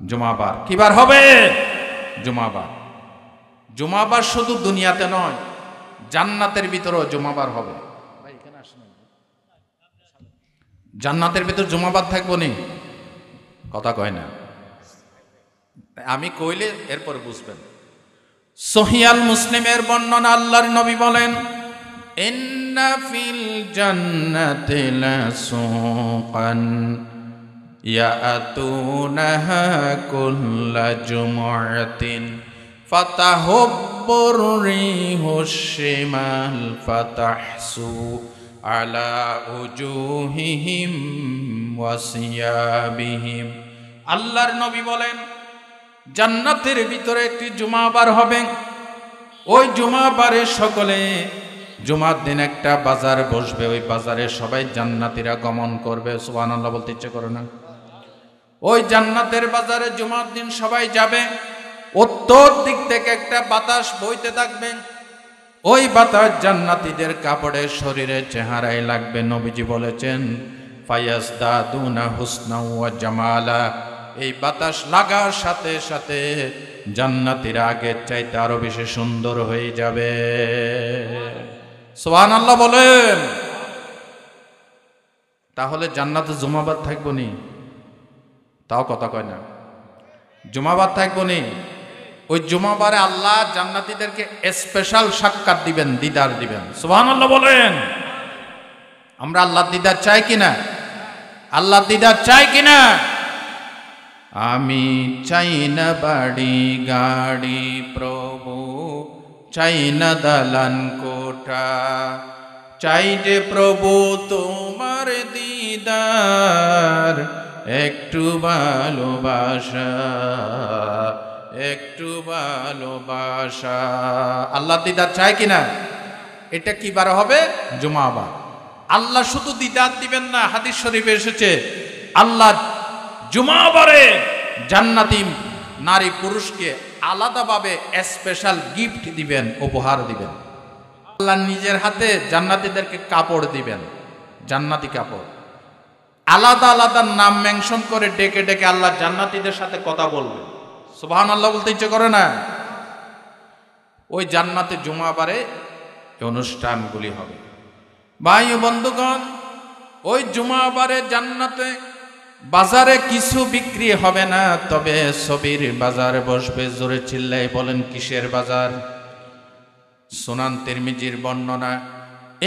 জুমাবার। কি বার হবে? জুমাবার। জুমাবার শুধু দুনিয়াতে নয়, জান্নাতের ভিতরেও জুমাবার হবে। জান্নাতের ভিতর জুমাবার থাকবো নি? কথা কয় না। আমি কইলে এরপর বুঝবেন। সহিহ আল মুসলিমের বর্ণনা, আল্লাহর নবী বলেন, ইন্না ফিল জান্নাতি লাসুকান ইয়াতুনাহা কুল্লা জুমআতিন ফাতাহুব্বুর রিহুশ শিমাল ফাতাহসু আলা উজুহিহিম ওয়া সিয়াবিহিম। আল্লাহর নবী বলেন, জান্নাতের ভিতরে একটি জুমাবার হবে। ওই জুমাবারে সকলে, জুমার দিন একটা বাজার বসবে, ওই বাজারে সবাই জান্নাতীরা গমন করবে। সুবহানাল্লাহ বলতে ইচ্ছে করে না? ওই জান্নাতের বাজারে জুমার দিন সবাই যাবে। উত্তর দিক থেকে একটা বাতাস বইতে থাকবে। ওই বাতাস জান্নাতীদের কাপড়ের শরীরে চেহারায় লাগবে। নবীজি বলেছেন, ফায়াজদাদুনা হুসনা ওয়া জামালা। এই বাতাস লাগার সাথে সাথে জান্নাতীরা আগের চাইতে আরো বেশি সুন্দর হয়ে যাবে। সুবহানাল্লাহ বলেন। তাহলে জান্নাতে জুমাবাদ থাকবো নি? তাও কথা কয় না। জুমাবাদ থাকবো নি? ওই জুমাবারে আল্লাহ জান্নাতীদেরকে স্পেশাল সাক্ষাৎ দিবেন, দিদার দিবেন। সুবহানাল্লাহ বলেন। আমরা আল্লাহর দিদার চাই কিনা? আল্লাহর দিদার চাই কিনা? আমি চাই না বাড়ি গাড়ি প্রভু, চাই না দালান কোঠা, চাই যে প্রভু তোমার দিদার, একটু ভালোবাসা, একটু ভালোবাসা। আল্লাহ দিদার চাই কিনা? এটা কি বার হবে? জুমাবার। আল্লাহ শুধু দিদার দিবেন না, হাদিস শরীফে এসেছে আল্লাহ জুমাবারে জান্নাতি নারী পুরুষকে আলাদাভাবে স্পেশাল গিফট দিবেন, উপহার দিবেন। আল্লাহ নিজের হাতে জান্নাতীদেরকে কাপড় দিবেন, জান্নাতি কাপড়। আলাদা আলাদা নাম মেনশন করে ডেকে ডেকে আল্লাহ জান্নাতীদের সাথে কথা বলবেন। সুবহানাল্লাহ বলতে ইচ্ছে করে না? ওই জান্নাতে জুমাবারে অনুষ্ঠানগুলি হবে। ভাই ও বন্ধুগণ, ওই জুমাবারে জান্নাতে বাজারে কিছু বিক্রি হবে না, তবে ছবির বাজার বসবে। জোরে চিল্লাই বলেন, কিসের বাজার? সুনান তিরমিজির বর্ণনা,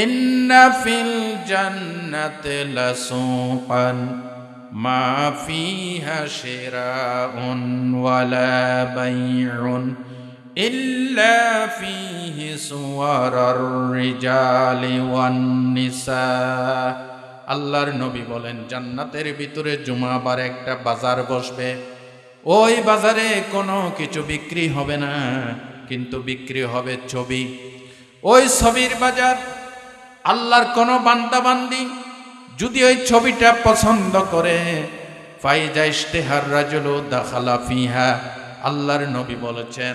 ইন্না ফিল জান্নাতি লাসুকান মা ফিহা শিরাউন ওয়ালা বাইউন ইল্লা ফিহি সুওয়ারুর রিজালি ওয়ান নিসা। আল্লাহর নবী বলেন, জান্নাতের ভিতরে জুমাবার একটা বাজার বসবে। ওই বাজারে কোনো কিছু বিক্রি হবে না, কিন্তু বিক্রি হবে ছবি। ওই ছবির বাজার। আল্লাহর কোন বান্দা বান্দি যদি ওই ছবিটা পছন্দ করে, ফাইজা ইশতিহার রাজুলু দাখালা ফিহা, আল্লাহর নবী বলেছেন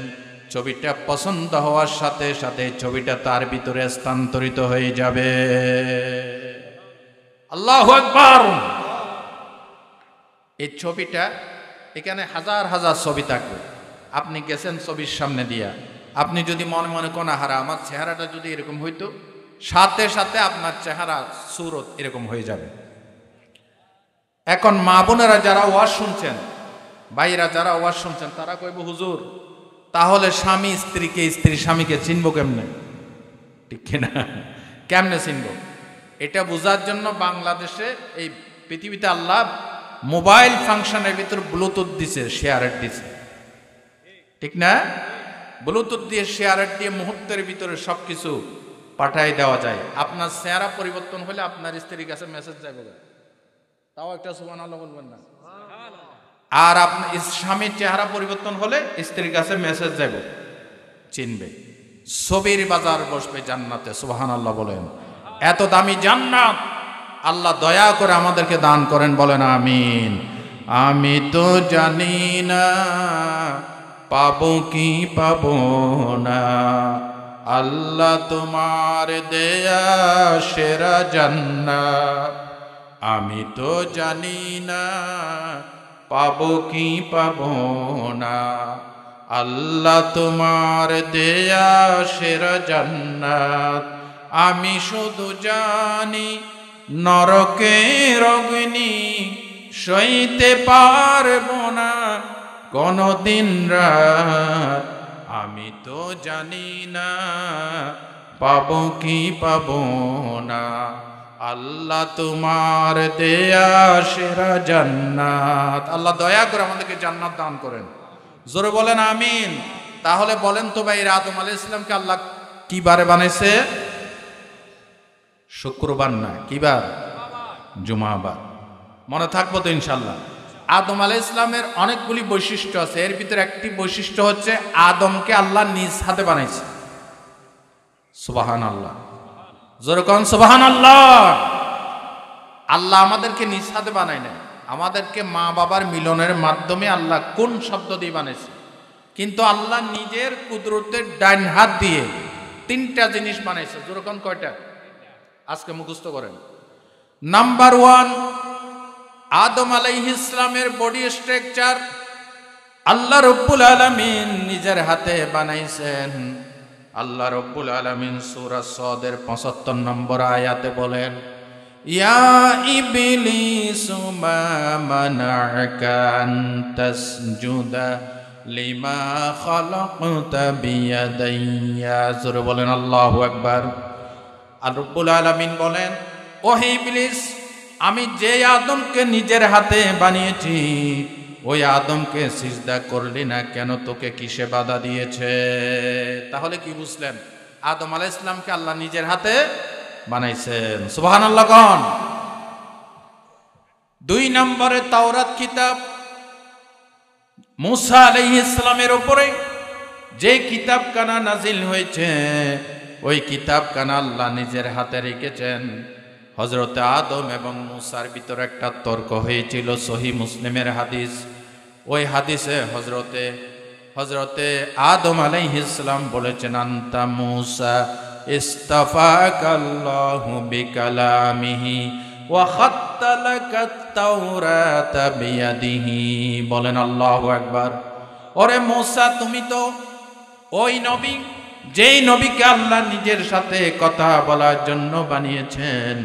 ছবিটা পছন্দ হওয়ার সাথে সাথে ছবিটা তার ভিতরে স্থানান্তরিত হয়ে যাবে। আল্লাহু আকবার। এই ছবিটা, এখানে হাজার হাজার ছবি থাকবে। আপনি গেছেন ছবির সামনে দিয়া, আপনি যদি মনে মনে কোন হারা আমার চেহারাটা যদি এরকম হইতো, সাথে সাথে আপনার চেহারা সুরত এরকম হয়ে যাবে। এখন মা বোনেরা যারা ওয়াজ শুনছেন, ভাইরা যারা ওয়াজ শুনছেন, তারা কইব হুজুর তাহলে স্বামী স্ত্রীকে, স্ত্রী স্বামীকে চিনব কেমনে? ঠিক কিনা? কেমনে চিনব? এটা বোঝার জন্য বাংলাদেশে এই পৃথিবীতে আল্লাহ মোবাইল ফাংশনের ভিতর ব্লুটুথ দিছে, শেয়ারের দিছে, ঠিক না? ব্লুটুথ দিয়ে শেয়ারের দিয়ে মুহূর্তের ভিতরে সবকিছু পাঠাই দেওয়া যায়। আপনার চেহারা পরিবর্তন হলে আপনার স্ত্রীর কাছে মেসেজ যাবে, তাও একটা সুবহানাল্লাহ বলবেন না? আর আপনার স্বামীর চেহারা পরিবর্তন হলে স্ত্রীর কাছে মেসেজ যাবে, চিনবে। ছবির বাজার বসবে জান্নাতে, সুবহানাল্লাহ বলেন। এত দামি জান্নাত আল্লাহ দয়া করে আমাদেরকে দান করেন, বলেন আমিন। আমি তো জানি না পাবো কি পাবো না, আল্লাহ তোমার দেয়া সেরা জান্নাত। আমি তো জানি না পাবো কি পাবো না, আল্লাহ তোমার দেয়া সেরা জান্নাত। আমি শুধু জানি নরকের অগ্নি সইতে পারবো না কোনদিন রাত। আমি তো জানি না পাবো কি পাবো না, আল্লাহ তোমার দেয়া সেরা জান্নাত। আল্লাহ দয়া করে আমাদেরকে জান্নাত দান করেন, জোরে বলেন আমিন। তাহলে বলেন তো ভাই, আদম আলাইহিস সালামকে আল্লাহ কি বারে বানাইছে? শুক্রবার না, কি বার? জুমাবার। মনে থাকবো তো ইনশাল্লাহ। আদম আলাইহিস সালামের অনেকগুলি বৈশিষ্ট্য আছে, এর ভিতরে একটি বৈশিষ্ট্য হচ্ছে আদমকে আল্লাহ নিজ হাতে বানাইছে। সুবহানাল্লাহ, জোরে কোন সুবহানাল্লাহ। আল্লাহ আমাদেরকে নিজ হাতে বানায় না, আমাদেরকে মা বাবার মিলনের মাধ্যমে আল্লাহ কোন শব্দ দিয়ে বানাইছে। কিন্তু আল্লাহ নিজের কুদরতের ডাইন হাত দিয়ে তিনটা জিনিস বানাইছে। জোরে কোন কয়টা? আজকে মুখস্থ করেন। নাম্বার 1, আদম আলাইহিস সালামের বডি স্ট্রাকচার আল্লাহ রব্বুল আলামিন নিজের হাতে বানাইছেন। আল্লাহ রব্বুল আলামিন সূরা সদের ৭৫ নম্বর আয়াতে বলেন, ইয়া ইবলিসু মা মানা'আকা আন তাসজুদা লিমা খালাকতা বিয়াদাইয়া। জোরে বলেন আল্লাহু আকবার। আর রব্বুল আলামিন বলেন, ওহে ইবলিস, আমি যে আদমকে নিজের হাতে বানিয়েছি ওই আদমকে সিজদা করলি না কেন? তোকে কিসে বাধা দিয়েছে? তাহলে কি বুঝলেন? আদম আলাইহিস সালামকে আল্লাহ নিজের হাতে বানাইছেন। সুবহানাল্লাহ কোন। 2 নম্বরে তাওরাত কিতাব, মুসা আলাইহিস সালামের উপরে যে কিতাবখানা নাজিল হয়েছে ওই কিতাবখানা আল্লাহ নিজের হাতে রেখেছেন। হযরতে আদম এবং মুসার ভিতরে একটা তর্ক হয়েছিল, সহিহ মুসলিমের হাদিস। ওই হাদিসে হযরতে আদম আলাইহিস সালাম বলেছেন, আনতা মুসা ইস্তাফাকাল্লাহু বিকালামিহি ওয়া খাত্তা লাকাত তাওরাতা বিয়াদিহি। বলেন আল্লাহু আকবার। ওরে মুসা, তুমি তো ওই নবী যেই নবীকে আল্লাহ নিজের সাথে কথা বলার জন্য বানিয়েছেন,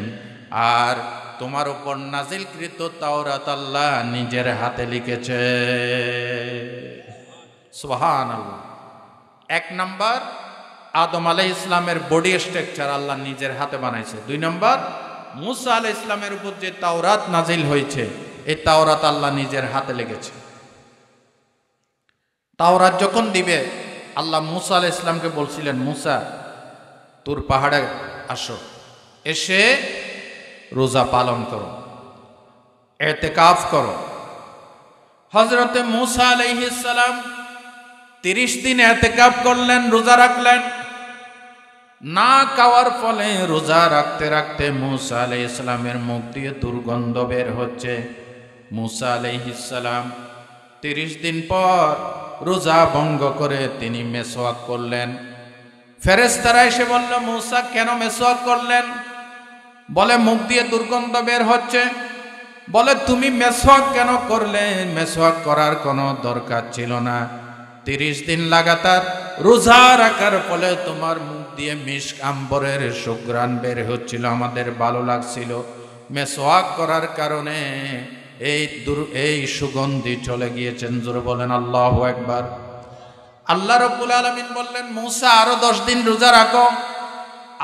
আর তোমার উপর নাজিলকৃত তাওরাত আল্লাহ নিজের হাতে লিখেছে। সুবহানাল্লাহ। 1 নাম্বার, আদম আলাইহিস সালামের বডি স্ট্রাকচার আল্লাহ নিজের হাতে বানাইছে। 2 নম্বর, মুসা আলাইহিস সালামের উপর যে তাওরাত নাজিল হয়েছে, এই তাওরাত আল্লাহ নিজের হাতে লেগেছে। তাওরাত যখন দিবে, আল্লাহ মুসা আলাইহিস সালামকে বলছিলেন, মুসা তুর পাহাড়ে আসো, এসে রোজা পালন করো, ইতিকাফ করো। হযরতে মুসা আলাইহিস সালাম 30 দিন ইতিকাফ করলেন, রোজা রাখলেন। না খাওয়ার ফলে রোজা রাখতে রাখতে মুসা আলাইহিস সালামের মুখ দিয়ে দুর্গন্ধ বের হচ্ছে। মুসা আলাইহিস সালাম 30 দিন পর রোজা ভঙ্গ করে তিনি মেসওয়াক করলেন। ফেরেশতারা এসে বলল, মুসা কেন মেসওয়াক করলেন? বলে মুখ দিয়ে দুর্গন্ধ বের হচ্ছে। বলে তুমি মেসওয়াক কেন করলে? মেসওয়াক করার কোনো দরকার ছিল না। 30 দিন লাগাতার রোজা রাখার ফলে তোমার মুখ দিয়ে মিশক আম্বরের সুঘ্রাণ বের হচ্ছিল, আমাদের ভালো লাগছিল। মেসওয়াক করার কারণে এই সুগন্ধি চলে গিয়েছেন। জোরে বলেন আল্লাহু আকবার। আল্লাহ রাব্বুল আলামিন বললেন, মুসা আরো 10 দিন রোজা রাখো,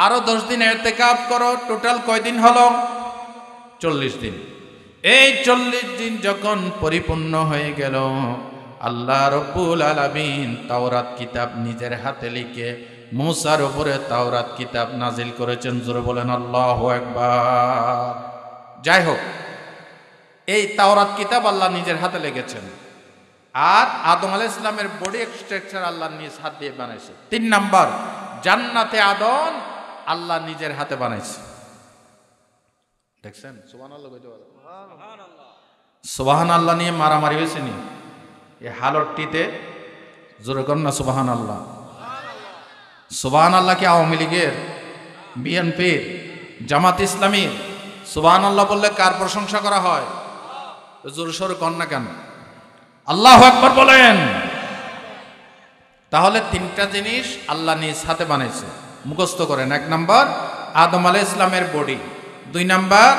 আরো 10 দিন ইতিকাফ করো। টোটাল কয়দিন হলো? 40 দিন। এই 40 দিন যখন পরিপূর্ণ হয়ে গেল, আল্লাহ রাব্বুল আলামিন তাওরাত কিতাব নিজের হাতে লিখে মুসার উপরে তাওরাত কিতাব নাজিল করেছেন। জোরে বলেন আল্লাহু আকবার। যাই হোক, এই তাওরাত কিতাব আল্লাহ নিজের হাতে লিখেছেন। আর আদম আলাইহিস সালামের বডি স্ট্রাকচার আল্লাহ নিজ হাত দিয়ে বানাইছে। 3 নাম্বার, জান্নাতে আদম আল্লাহ নিজের হাতে বানাইছে। দেখছেন? সুবহানাল্লাহ কইতে বলেন। সুবহানাল্লাহ নিয়ে মারামারি হয়েছে নি এই হালতটিতে? জোরে কর না সুবহানাল্লাহ। সুবহানাল্লাহ কি আওয়ামী লীগের, বিএনপির, জামাত ইসলামী? সুবহানাল্লাহ বললে কার প্রশংসা করা হয়? জোরে সোরে কর না কেন? আল্লাহু আকবার বলেন। তাহলে 3টা জিনিস আল্লাহ নিজ হাতে বানাইছে, মুখস্থ করেন। 1 নাম্বার আদম আলাইহিস সালামের বডি, 2 নাম্বার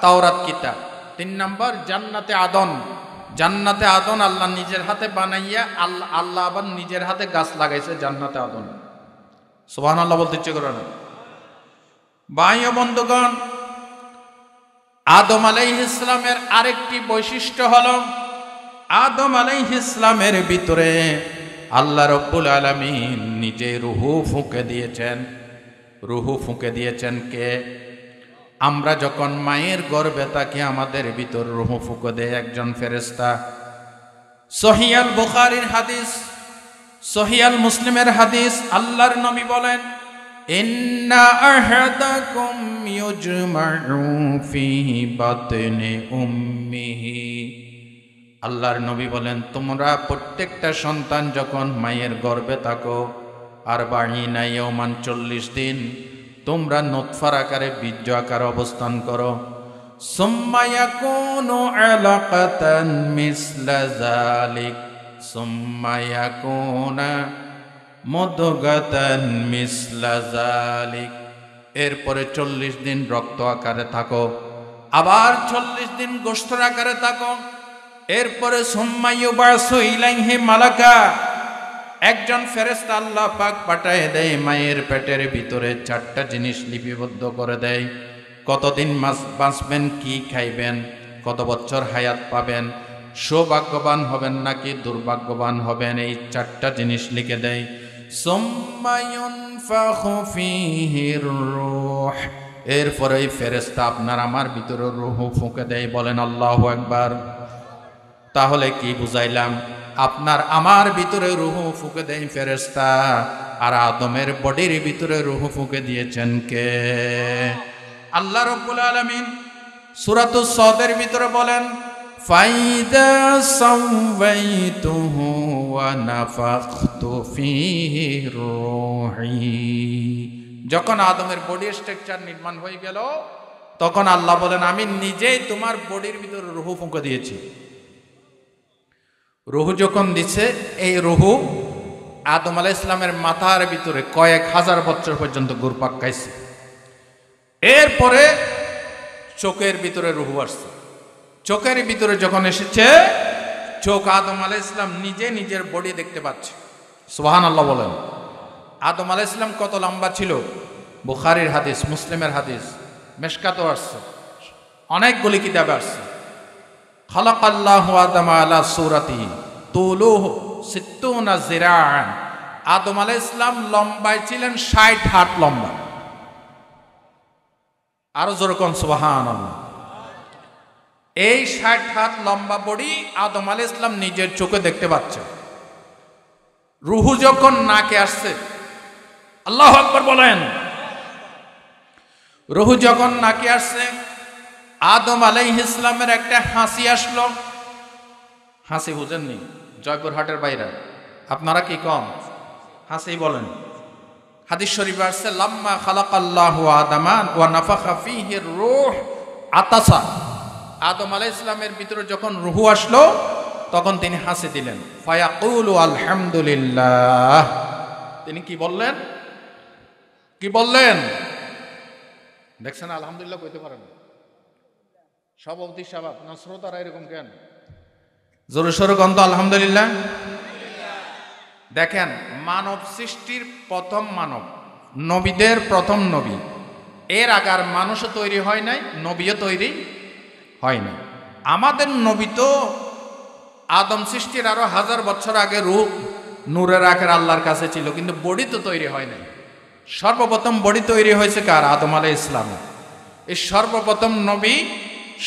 তাওরাত কিতাব, 3 নাম্বার জান্নাতে আদন। জান্নাতে আদন আল্লাহ নিজের হাতে বানাইয়া আল্লাহ আবার নিজের হাতে গাছ লাগাইছে জান্নাতে আদন। সুবহানাল্লাহ বলতে ইচ্ছে করে না? ভাই ও বন্ধুগণ, আদম আলাইহিস সালামের আরেকটি বৈশিষ্ট্য হলো, আদম আলাইহিস সালামের ভিতরে আল্লাহ রাব্বুল আলামিন নিজে রূহ ফুঁকে দিয়েছেন। রূহ ফুঁকে দিয়েছেন কে? আমরা যখন মায়ের গর্ভে থাকি আমাদের ভিতর রূহ ফুঁকে দেয় একজন ফেরেশতা। সহিহ আল বুখারীর হাদিস, সহিহ আল মুসলিমের হাদিস, আল্লাহর নবী বলেন, ইন্না আহাদাকুম ইউজমাউ ফি বাতনি উম্মিহি। আল্লাহর নবী বলেন, তোমরা প্রত্যেকটা সন্তান যখন মায়ের গর্ভে থাকো, আর বাঈনা ইয়াওমান 40 দিন তোমরা নুতফার আকারে বীর্য আকারে অবস্থান করো। সুম্মা ইয়াকুনু আলাকাতান মিসলা যালিক, সুম্মা ইয়াকুনা মুদগাতান মিসলা যালিক। এরপরে 40 দিন রক্ত আকারে থাকো, আবার 40 দিন গোশতের আকারে থাকো। এরপরে সুম্মা ইউবাসু ইলাইহি মালাকা, একজন ফেরেশতা আল্লাহ পাক পাঠায় দেয় মায়ের পেটের ভিতরে 4টা জিনিস লিপিবদ্ধ করে দেয়। কতদিন বাঁচবেন, কি খাইবেন, কত বছর হায়াত পাবেন, সৌভাগ্যবান হবেন নাকি দুর্ভাগ্যবান হবেন, এই 4টা জিনিস লিখে দেয়। সুম্মা ইউনফাখু ফীহির রূহ, এরপরে এই ফেরেশতা আপনার আমার ভিতরে রূহ ফুঁকে দেয়। বলেন আল্লাহু আকবার। তাহলে কি বুঝাইলাম? আপনার আমার ভিতরে রূহ ফুঁকে দেয় ফেরেশতা, আর আদমের বডির ভিতরে রূহ ফুঁকে দিয়েছেন কে? আল্লাহ রাব্বুল আলামিন সূরাতুস সাদের ভিতরে বলেন, ফাইদা সাওয়াইতুহু ওয়া নাফাখতু ফীহি রূহি। যখন আদমের বডি স্ট্রাকচার নির্মাণ হয়ে গেল, তখন আল্লাহ বলেন, আমি নিজেই তোমার বডির ভিতরে রূহ ফুঁকে দিয়েছি। রূহ যখন দিছে, এই রূহ আদম আলাইহিস সালামের মাথার ভিতরে কয়েক হাজার বছর পর্যন্ত ঘুরপাক খাইছে। এরপরে চোখের ভিতরে রূহ আসছে। চোখের ভিতরে যখন এসেছে, চোখ আদম আলাইহিস সালাম নিজে নিজের বডি দেখতে পাচ্ছে। সুবহানাল্লাহ বলেন। আদম আলাইহিস সালাম কত লম্বা ছিল? বুখারীর হাদিস, মুসলিমের হাদিস, মেশকাতও আসছে, অনেকগুলি কিতাবে আসছে। খালাকাল্লাহু আদম আলা সূরাতিহি তুলুহু 60 জিরাআন। আদম আলাইহিস সালাম লম্বায় ছিলেন 60 হাত লম্বা। আরো জোরে কোন সুবহানাল্লাহ। এই 60 হাত লম্বা বডি আদম আলাইহিস সালাম নিজের চোখে দেখতে পাচ্ছে। রুহু যখন নাকে আসছে, আল্লাহু আকবার বলেন, রুহু যখন নাকে আসছে, আদম আলাইহিস সালামের একটা হাসি আসলো। হাসি বুঝেননি? জয়পুরহাটের বাইরে আপনারা কি কম হাসি বলেন? হাদিস শরীফে আসছে, লাম্মা খালাকাল্লাহু আদামা ওয়া নাফাখা ফীহির রূহ আতাসা। আদম আলাইহিস সালামের ভিতরে যখন রুহু আসলো তখন তিনি হাসি দিলেন। ফায়াকুলু আলহামদুলিল্লাহ। তিনি কি বললেন? কি বললেন? দেখছেন আলহামদুলিল্লাহ কইতে পারেন সভাপতি সাহেব, না শ্রোতারা এরকম কেন? জোরে সোরে গন্ধ আলহামদুলিল্লাহ। দেখেন, মানব সৃষ্টির প্রথম মানব, নবীদের প্রথম নবী। এর আগার মানুষও তৈরি হয় নাই, নবীও তৈরি হয় নাই। আমাদের নবী তো আদম সৃষ্টির আরো 1000 বছর আগে রূহ নূরের আকার আল্লাহর কাছে ছিল, কিন্তু বডি তো তৈরি হয় নাই। সর্বপ্রথম বডি তৈরি হয়েছে কার? আদম আলাইহিস সালাম। এই সর্বপ্রথম নবী,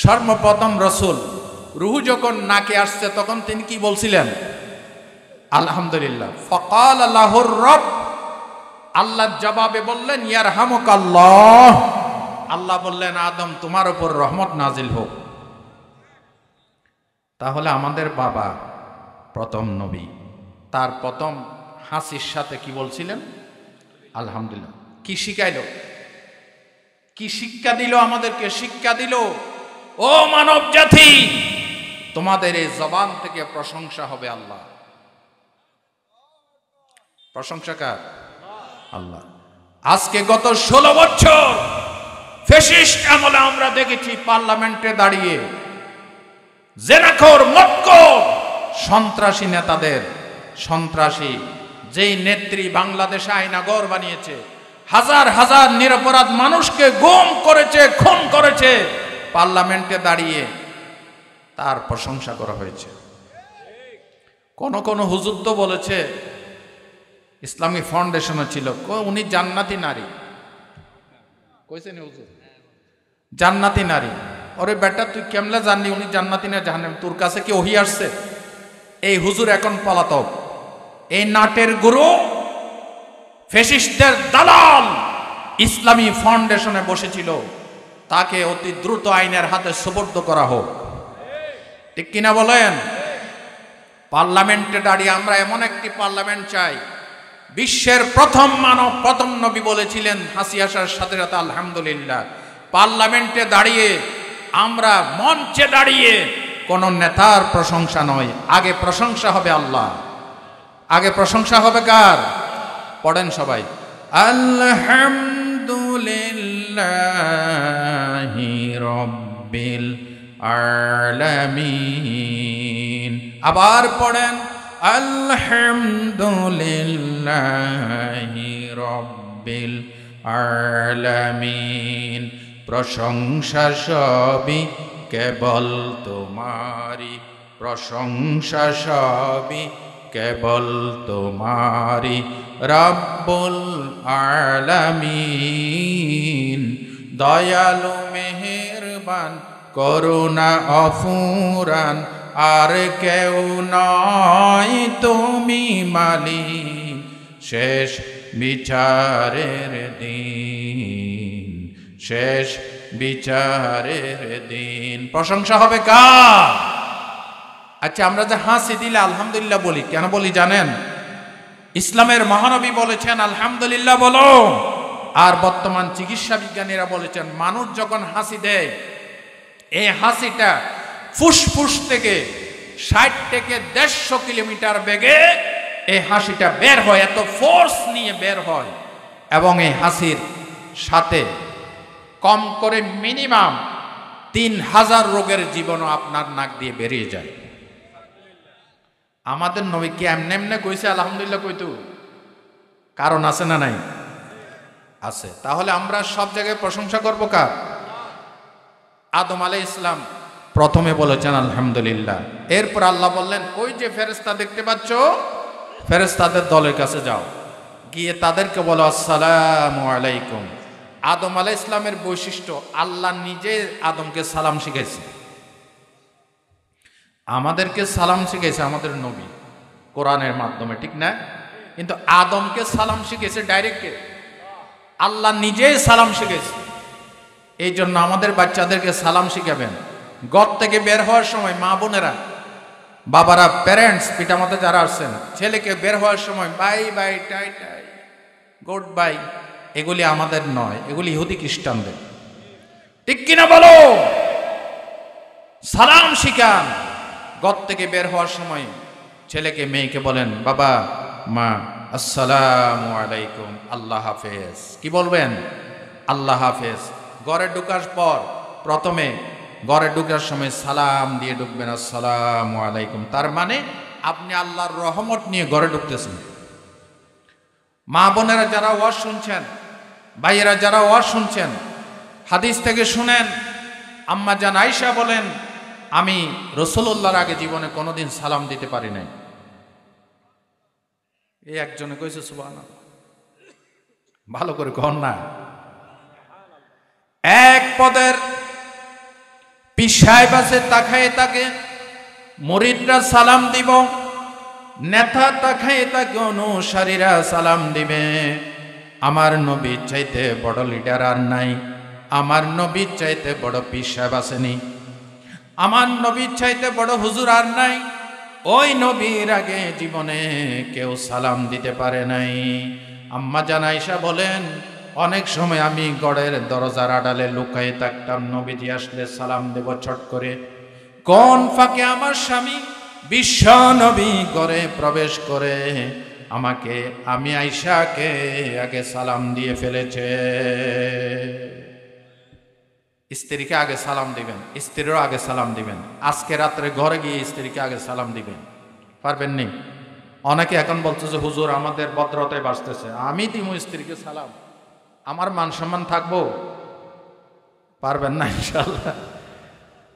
সর্বপ্রথম রসুল। রুহু যখন নাকে আসছে তখন তিনি কি বলছিলেন? আলহামদুলিল্লাহ। ফাকাল লাহুর রব, আল্লাহ জবাবে বললেন ইয়ারহামুকাল্লাহ। আল্লাহ বললেন আদম তোমার উপর রহমত নাজিল হোক। তাহলে আমাদের বাবা প্রথম নবী, তার প্রথম হাসির সাথে কি বলছিলেন? আলহামদুলিল্লাহ। কি শিখাইল? কি শিক্ষা দিল আমাদেরকে? শিক্ষা দিল, ও মানব জাতি, তোমাদের এই জবান থেকে প্রশংসা হবে আল্লাহ। প্রশংসা কার? আল্লাহ। আজকে গত 16 বছর ফ্যাসিস্ট আমলে আমরা দেখেছি পার্লামেন্টে দাঁড়িয়ে জেনাখোর, মক্কর, সন্ত্রাসী নেতাদের, সন্ত্রাসী যেই নেত্রী বাংলাদেশে আয়নাগর বানিয়েছে, হাজার হাজার নিরপরাধ মানুষকে গুম করেছে, খুন করেছে, পার্লামেন্টে দাঁড়িয়ে তার প্রশংসা করা হয়েছে। কোন কোন হুজুর তো বলেছে, ইসলামী ফাউন্ডেশনে ছিল, উনি জান্নাতি নারী। কইছেন হুজুর জান্নাতি নারী। ওরে বেটা তুই কেমনে জানলি উনি জান্নাতি না জাহান্নামী? তোর কাছে কি ওহী আসছে? এই হুজুর এখন পলাতক। এই নাটের গুরু, ফ্যাসিস্টদের দালাল ইসলামী ফাউন্ডেশনে বসেছিল, তাকে অতি দ্রুত আইনের হাতে সুপর্দ করা হোক। ঠিক কিনা বলেন? পার্লামেন্টে দাঁড়িয়ে আমরা এমন একটি পার্লামেন্ট চাই, বিশ্বের প্রথম মানব, প্রথম নবী বলেছিলেন হাসি আসার সাথে সাথে আলহামদুলিল্লাহ। পার্লামেন্টে দাঁড়িয়ে আমরা, মঞ্চে দাঁড়িয়ে কোন নেতার প্রশংসা নয়, আগে প্রশংসা হবে আল্লাহ। আগে প্রশংসা হবে কার? পড়েন সবাই, আলহামদুলিল্লাহি রাব্বিল আলামিন। আবার পড়েন, আলহামদুলিল্লাহি রাব্বিল আলামিন। প্রশংসা সবই কেবল তোমারি, প্রশংসা সবই কেবল তোমারি, রব্বুল আলামিন। দয়ালু মেহেরবান করুণা অফুরান, আর কেউ নয় তুমি মালিক, শেষ বিচারের দিন, শেষ বিচারের দিন। প্রশংসা হবে কার? আচ্ছা, আমরা যে হাসি দিলে আলহামদুলিল্লাহ বলি, কেন বলি জানেন? ইসলামের মহানবী বলেছেন আলহামদুলিল্লাহ বলো। আর বর্তমান চিকিৎসা বিজ্ঞানীরা বলেছেন মানুষ যখন হাসি দেয়, এই হাসিটা ফুসফুস থেকে 60 থেকে 150 কিলোমিটার বেগে এই হাসিটা বের হয়, এত ফোর্স নিয়ে বের হয়। এবং এই হাসির সাথে কম করে মিনিমাম 3000 রোগের জীবাণু আপনার নাক দিয়ে বেরিয়ে যায়। আমাদের নবী কি এমনি এমনি কইছে আলহামদুলিল্লাহ কইতো? কারণ আছে না নাই? আছে। তাহলে আমরা সব জায়গায় প্রশংসা করব কার? আদম আলাইহিস সালাম প্রথমে বলেছেন আলহামদুলিল্লাহ। এরপর আল্লাহ বললেন, ওই যে ফেরেশতা দেখতে পাচ্ছ, ফেরেশতাদের দলের কাছে যাও, গিয়ে তাদেরকে বলো আসসালামু আলাইকুম। আদম আলাইহিস সালামের বৈশিষ্ট্য, আল্লাহ নিজে আদমকে সালাম শিখাইছে। আমাদেরকে সালাম শিখাইছে আমাদের নবী কোরআনের মাধ্যমে, ঠিক না? কিন্তু আদমকে সালাম শিখেছে ডাইরেক্ট আল্লাহ নিজেই সালাম শিখেছে। এই জন্য আমাদের বাচ্চাদেরকে সালাম শিখাবেন। ঘর থেকে বের হওয়ার সময় মা বোনেরা, বাবারা, প্যারেন্টস, পিতামাতা যারা আছেন, ছেলেকে বের হওয়ার সময় বাই বাই, টাই টাই, গুড বাই, এগুলি আমাদের নয়, এগুলি ইহুদি খ্রিস্টানদের, ঠিক কিনা বলো? সালাম শিখান। ঘর থেকে বের হওয়ার সময় ছেলেকে মেয়েকে বলেন, বাবা মা আসসালামু আলাইকুম, আল্লাহ হাফেজ। কি বলবেন? আল্লাহ হাফেজ। ঘরে ঢুকার পর প্রথমে ঘরে ঢুকার সময় সালাম দিয়ে ঢুকবেন, আসসালামু আলাইকুম। তার মানে আপনি আল্লাহর রহমত নিয়ে ঘরে ঢুকতেছেন। মা বোনেরা যারা ওয়াজ শুনছেন, ভাইয়েরা যারা ওয়াজ শুনছেন, হাদিস থেকে শুনেন। আম্মা জান আয়েশা বলেন, আমি রাসূলুল্লাহর আগে জীবনে কোনোদিন সালাম দিতে পারি নাই। এই একজনে কইছে সুবহানাল্লাহ, ভালো করে কন না। এক পদের পিসায় বাসে তাকায় তাকে মুরিদরা সালাম দিব, নেতা তাকায় তাকে অনুসারীরা সালাম দিবে। আমার নবীর চাইতে বড় লিডার আর নাই, আমার নবীর চাইতে বড় পিসায় বাসেনি, আমার নবীর চাইতে বড় হুজুর আর নাই। ওই নবীর আগে জীবনে কেউ সালাম দিতে পারে নাই। আম্মা জান আয়েশা বলেন, অনেক সময় আমি গড়ের দরজার আড়ালে লুকায়ে থাকতাম, নবীজি আসলে সালাম দেব ছট করে। কোন ফাঁকে আমার স্বামী বিশ্ব নবী ঘরে প্রবেশ করে আমাকে, আমি আয়েশাকে আগে সালাম দিয়ে ফেলেছে। স্ত্রীকে আগে সালাম দিবেন, স্ত্রীরও আগে সালাম দিবেন। আজকে রাত্রে ঘরে গিয়ে স্ত্রীকে আগে সালাম দিবেন, পারবেন নি? অনেকে এখন বলছে যে হুজুর আমাদের ভদ্রতায় বাঁচতেছে, আমি দিমু স্ত্রীকে সালাম, আমার মান সম্মান থাকবো? পারবেন না ইনশাআল্লাহ,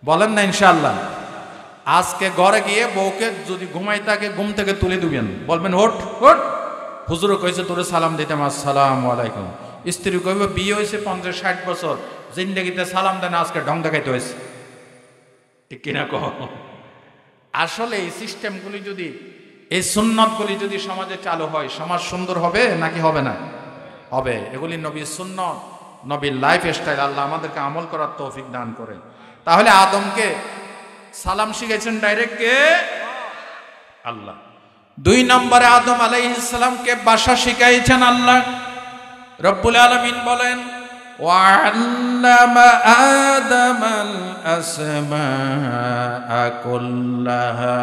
বলেন না ইনশাআল্লাহ। আজকে ঘরে গিয়ে বউকে যদি ঘুমাই থাকে ঘুম থেকে তুলে দিবেন, বলবেন ওঠ ওঠ, হুজুরও কইছে তোরে সালাম দিতাম, আসসালামু আলাইকুম। স্ত্রী কইবে বিয়ে হয়েছে 50-60 বছর, জিন্দেগিতে সালাম দেন, আজকে ঢং দেখাইতে হয়েছে, ঠিক কিনা কহ? আসলে এই সিস্টেমগুলি যদি, এই সুন্নতগুলি যদি সমাজে চালু হয়, সমাজ সুন্দর হবে নাকি হবে না? হবে। এগুলি নবীর সুন্নত, নবীর লাইফ স্টাইল। আল্লাহ আমাদেরকে আমল করার তৌফিক দান করে। তাহলে আদমকে সালাম শিখেছেন ডাইরেক্ট কে? আল্লাহ। 2 নম্বরে আদম আলাইহিস সালামকে ভাষা শিখাইছেন আল্লাহ রব্বুল আলামিন বলেন, ওয়াল্লামা আদামাল আসমাআ কুল্লাহা।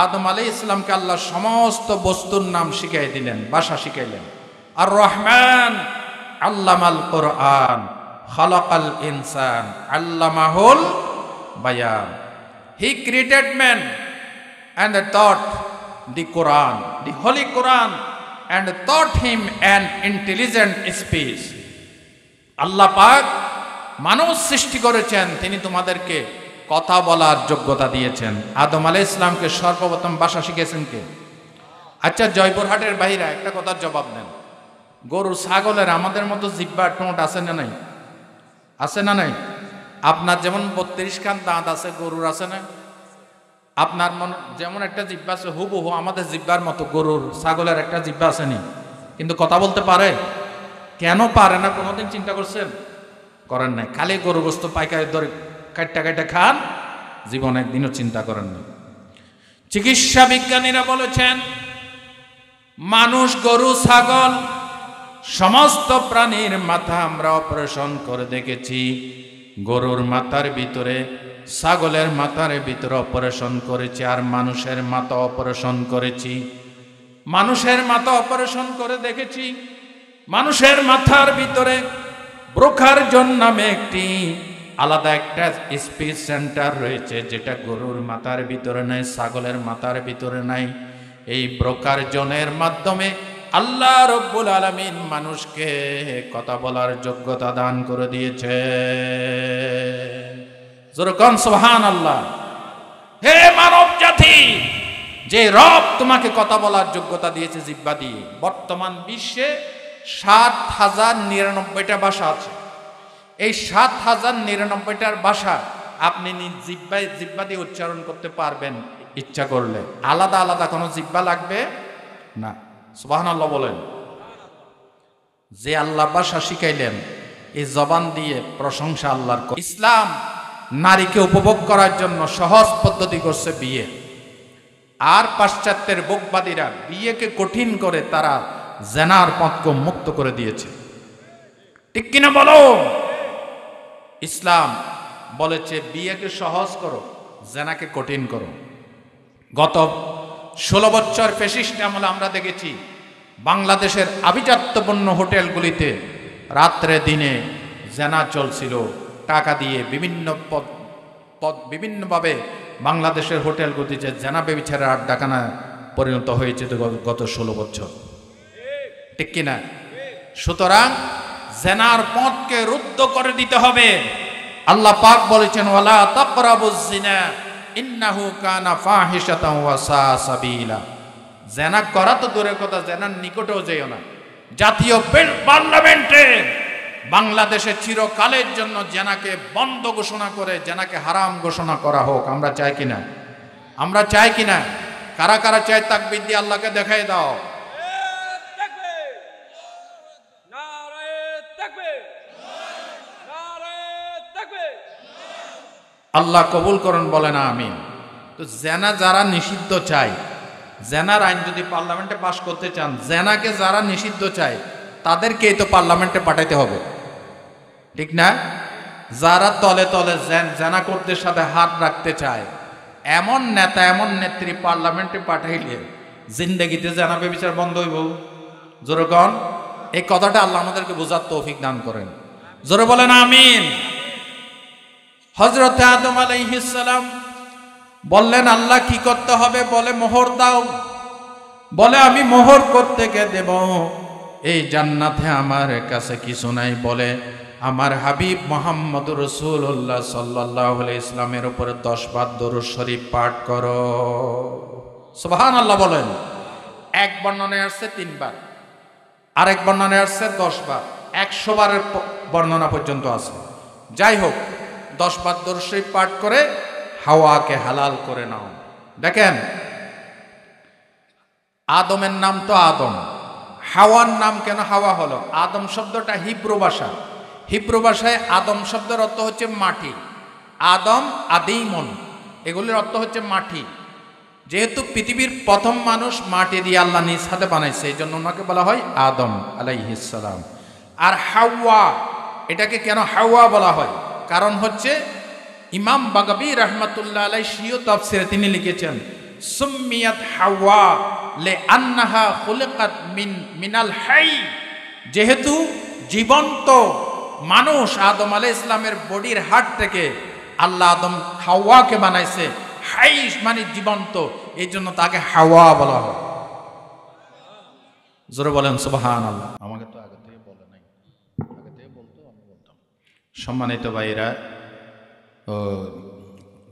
আদম আলাইহিস সালামকে আল্লাহ সমস্ত বস্তুর নাম শিখাই দিলেন, ভাষা শিখাইলেন। আর রহমান আল্লামাল কোরআন, খালাকাল ইনসান আল্লামাহুল বায়ান। He created man and taught the Quran, the Holy Quran, and taught him an intelligent speech. আল্লাহ পাক মানুষ সৃষ্টি করেছেন, তিনি তোমাদেরকে কথা বলার যোগ্যতা দিয়েছেন। আদম আলাইহিস সালামকে সর্বপ্রথম ভাষা শিখেছেন কে? আচ্ছা, জয়পুরহাটের বাইরে একটা কথার জবাব দেন। গরু ছাগলের আমাদের মতো জিহ্বা ঠোঁট আছে না নাই? আছে না নাই? আপনার যেমন 32 খান দাঁত আছে, গরুর আছে না? আপনার যেমন একটা জিহ্বা আছে, হুবহু আমাদের জিহ্বার মতো গরুর ছাগলের একটা জিহ্বা আছে নি, কিন্তু কথা বলতে পারে। কেন পারে না কোনোদিন চিন্তা করছেন? করেন নাই। খালি গরু গোস্ত পাইকারি দরে কাইটা কাইটা খান, জীবন একদিনও চিন্তা করেন না। চিকিৎসা বিজ্ঞানীরা বলেছেন, মানুষ, গরু, ছাগল সমস্ত প্রাণীর মাথা আমরা অপারেশন করে দেখেছি। গরুর মাথার ভিতরে, ছাগলের মাথার ভিতরে অপারেশন করেছি, আর মানুষের মাথা অপারেশন করেছি। মানুষের মাথা অপারেশন করে দেখেছি। মানুষের মাথার ভিতরে ব্রোকারজন নামে একটি আলাদা একটা স্পিচ সেন্টার রয়েছে, যেটা গরুর মাথার ভিতরে নাই, ছাগলের মাথার ভিতরে নাই। এই ব্রোকারজনের মাধ্যমে আল্লাহ রব্বুল আলামিন মানুষকে কথা বলার যোগ্যতা দান করে দিয়েছে। যেরকম সুবহানাল্লাহ। হে মানব জাতি, যে রব তোমাকে কথা বলার যোগ্যতা দিয়েছে জিহ্বা দিয়ে, বর্তমান বিশ্বে ৭,০৯৯টা ভাষা আছে। এই ৭,০৯৯টার ভাষা আপনি নিজ জিহ্বা দিয়ে উচ্চারণ করতে পারবেন ইচ্ছা করলে। আলাদা আলাদা কোনো জিহ্বা লাগবে না। সুবহানাল্লাহ বলেন। যে আল্লাহ ভাষা শিখাইলেন এই জবান দিয়ে প্রশংসা আল্লাহর। ইসলাম নারীকে উপভোগ করার জন্য সহজ পদ্ধতি করছে বিয়ে। আর পাশ্চাত্যের বোকবাদীরা বিয়েকে কঠিন করে তারা জেনার পথকে মুক্ত করে দিয়েছে। ঠিক কিনা বলো? ইসলাম বলেছে বিয়েকে সহজ করো, জেনাকে কঠিন করো। গত 16 বছর ফ্যাসিস্ট আমলে আমরা দেখেছি বাংলাদেশের আভিজাত্যপূর্ণ হোটেলগুলিতে রাত্রে দিনে জেনা চলছিল। টাকা দিয়ে বিভিন্নভাবে বাংলাদেশের হোটেলগুলিতে জেনা বেবিচারের আড্ডাখানা পরিণত হয়েছে গত 16 বছর। ঠিক কিনা? সুতরাং জেনার পথকে রুদ্ধ করে দিতে হবে। আল্লাহ পাক বলেছেন, ওয়ালা তাকরাবুজ জিনা ইন্নাহু কানা ফাহিশাতান ওয়া সা সাবিলা। জেনা করা তো দূরের কথা, জেনার নিকটেও যেও না। জাতীয় পার্লামেন্টে বাংলাদেশে চিরকালের জন্য জেনাকে বন্ধ ঘোষণা করে জেনাকে হারাম ঘোষণা করা হোক। আমরা চাই কিনা? আমরা চাই কিনা? কারা কারা চাই? তাকবীর দিয়ে আল্লাহকে দেখাই দাও। আল্লাহ কবুল করুন, বলেন আমিন। তো জেনা যারা নিষিদ্ধ চায়, জেনার আইন যদি পার্লামেন্টে পাশ করতে চান, জেনাকে যারা নিষিদ্ধ চায় তাদেরকেই তো পার্লামেন্টে পাঠাইতে হবে। ঠিক না? যারা তলে তলে জেনা করতে সাথে হাত রাখতে চায় এমন নেতা এমন নেত্রী পার্লামেন্টে পাঠাইলে জিন্দেগিতে জেনা বেবিচার বন্ধ হইব। জোরগণ এই কথাটা আল্লাহ আমাদেরকে বোঝার তৌফিক দান করেন। জোরে বলেন আমিন। হযরত আদম আলাইহিস সালাম বললেন, আল্লাহ কি করতে হবে? বলে মোহর দাও। বলে আমি মোহর কোত্থেকে দেব? এই জান্নাতে আমার কাছে কিছু নাই। বলে আমার হাবিব মুহাম্মদুর রাসূলুল্লাহ সাল্লাল্লাহু আলাইহি ইসলামের উপরে 10 বার দরুদ শরীফ পাঠ করো। সুবহানাল্লাহ বলেন। এক বর্ণনায় আসছে 3 বার, আরেক বর্ণনায় আসছে 10 বার, 100 বারের বর্ণনা পর্যন্ত আছে। যাই হোক, 10 বার দরুদ শরীফ পাঠ করে হাওয়াকে হালাল করে নাও। দেখেন, আদমের নাম তো আদম, হাওয়ার নাম কেন হাওয়া হলো? আদম শব্দটা হিব্রু ভাষা। হিব্রু ভাষায় আদম শব্দের অর্থ হচ্ছে মাটি। আদম, আদিমন, এগুলির অর্থ হচ্ছে মাটি। যেহেতু পৃথিবীর প্রথম মানুষ মাটি দিয়ে আল্লাহ নিজ হাতে বানাইছে, এই জন্য ওনাকে বলা হয় আদম আলাইহিস সালাম। আর হাওয়া, এটাকে কেন হাওয়া বলা হয়? কারণ হচ্ছে ইমাম বাগাবী রাহমাতুল্লাহ আলাইহি সিও তাফসিরে তিনি লিখেছেন, সুম্মিয়াত হাওয়া লিআন্নাহা খুলিকাত মিনাল হাই। যেহেতু জীবন্ত মানুষ আদম আলাইহিস সালামের বডির হাড় থেকে আল্লাহ আদম হাওয়াকে বানাইছে। হাই মানে জীবন্ত, এই জন্য তাকে হাওয়া বলা হয়। জোরে বলেন সুবহানাল্লাহ। আমাকে তো আগে থেকে বলে নাই, আগে থেকে বলতো আমি বলতাম। সম্মানিত ভাইরা,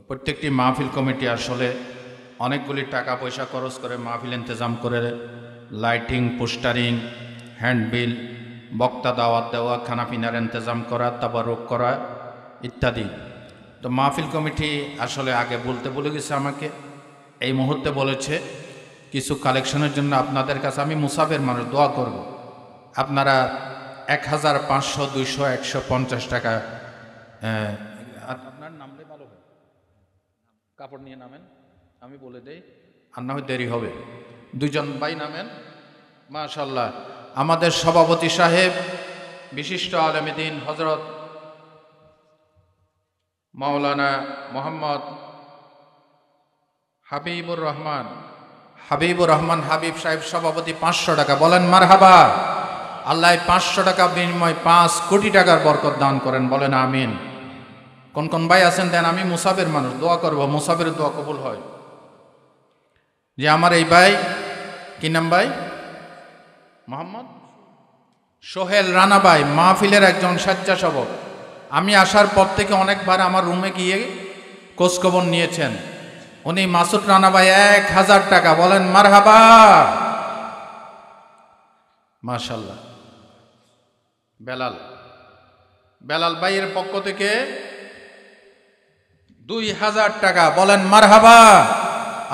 প্রত্যেকটি মাহফিল কমিটি আসলে অনেকগুলি টাকা পয়সা খরচ করে মাহফিল ইন্তজাম করে, লাইটিং, পোস্টারিং, হ্যান্ডবিল, বক্তা দাওয়াত দেওয়া, খানাপিনার ইন্তজাম করা, তাবারুক করা ইত্যাদি। তো মাহফিল কমিটি আসলে আগে বলতে বলে গেছে আমাকে, এই মুহূর্তে বলেছে কিছু কালেকশনের জন্য আপনাদের কাছে আমি মুসাফের মানুষ দোয়া করব। আপনারা 1000, 500, 200, 150 টাকা, আপনার নামলে ভালো হয়, কাপড় নিয়ে নামেন, আমি বলে দেই, আর না হয় দেরি হবে। 2 জন ভাই নামেন। মাশাআল্লাহ, আমাদের সভাপতি সাহেব বিশিষ্ট আলেমে দ্বীন হযরত মাওলানা মোহাম্মদ হাবিবুর রহমান হাবিব সাহেব সভাপতি 500 টাকা। বলেন মারহাবা। আল্লাহ 500 টাকা বিনিময় 5 কোটি টাকার বরকত দান করেন। বলেন আমিন। কোন কোন ভাই আছেন দেন, আমি মুসাফির মানুষ, দোয়া করব, মুসাফিরের দোয়া কবুল হয়। যে আমার এই ভাই, কি নাম ভাই? মোহাম্মদ সোহেল রানাবাই মাহফিলের একজন স্বেচ্ছাসেবক। আমি আসার পর থেকে অনেকবার আমার রুমে গিয়ে খোঁজখবর নিয়েছেন। উনি মাসুদ রানাবাই 1000 টাকা, বলেন মারহাবা। মাশাআল্লাহ। বেলাল ভাইয়ের পক্ষ থেকে 2000 টাকা, বলেন মারহাবা।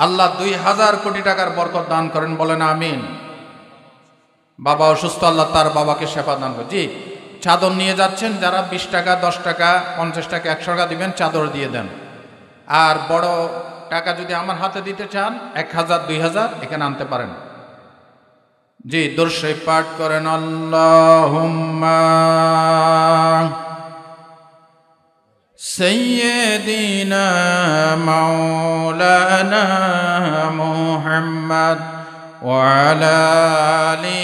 আল্লাহ 2000 কোটি টাকার বরকত দান করেন, বলেন আমিন। বাবা অসুস্থ, আল্লাহ তার বাবাকে শেফা দান করে। জি, চাদর নিয়ে যাচ্ছেন যারা 20 টাকা, 10 টাকা, 50 টাকা, 100 টাকা দিবেন, চাদর দিয়ে দেন। আর বড় টাকা যদি আমার হাতে দিতে চান 1000, 2000 এখানে আনতে পারেন। জি, দরুদ শরীফ পাঠ করেন। আল্লাহুম্মা সাইয়্যিদিনা মাওলানা মুহাম্মদ ওয়া আলা আলি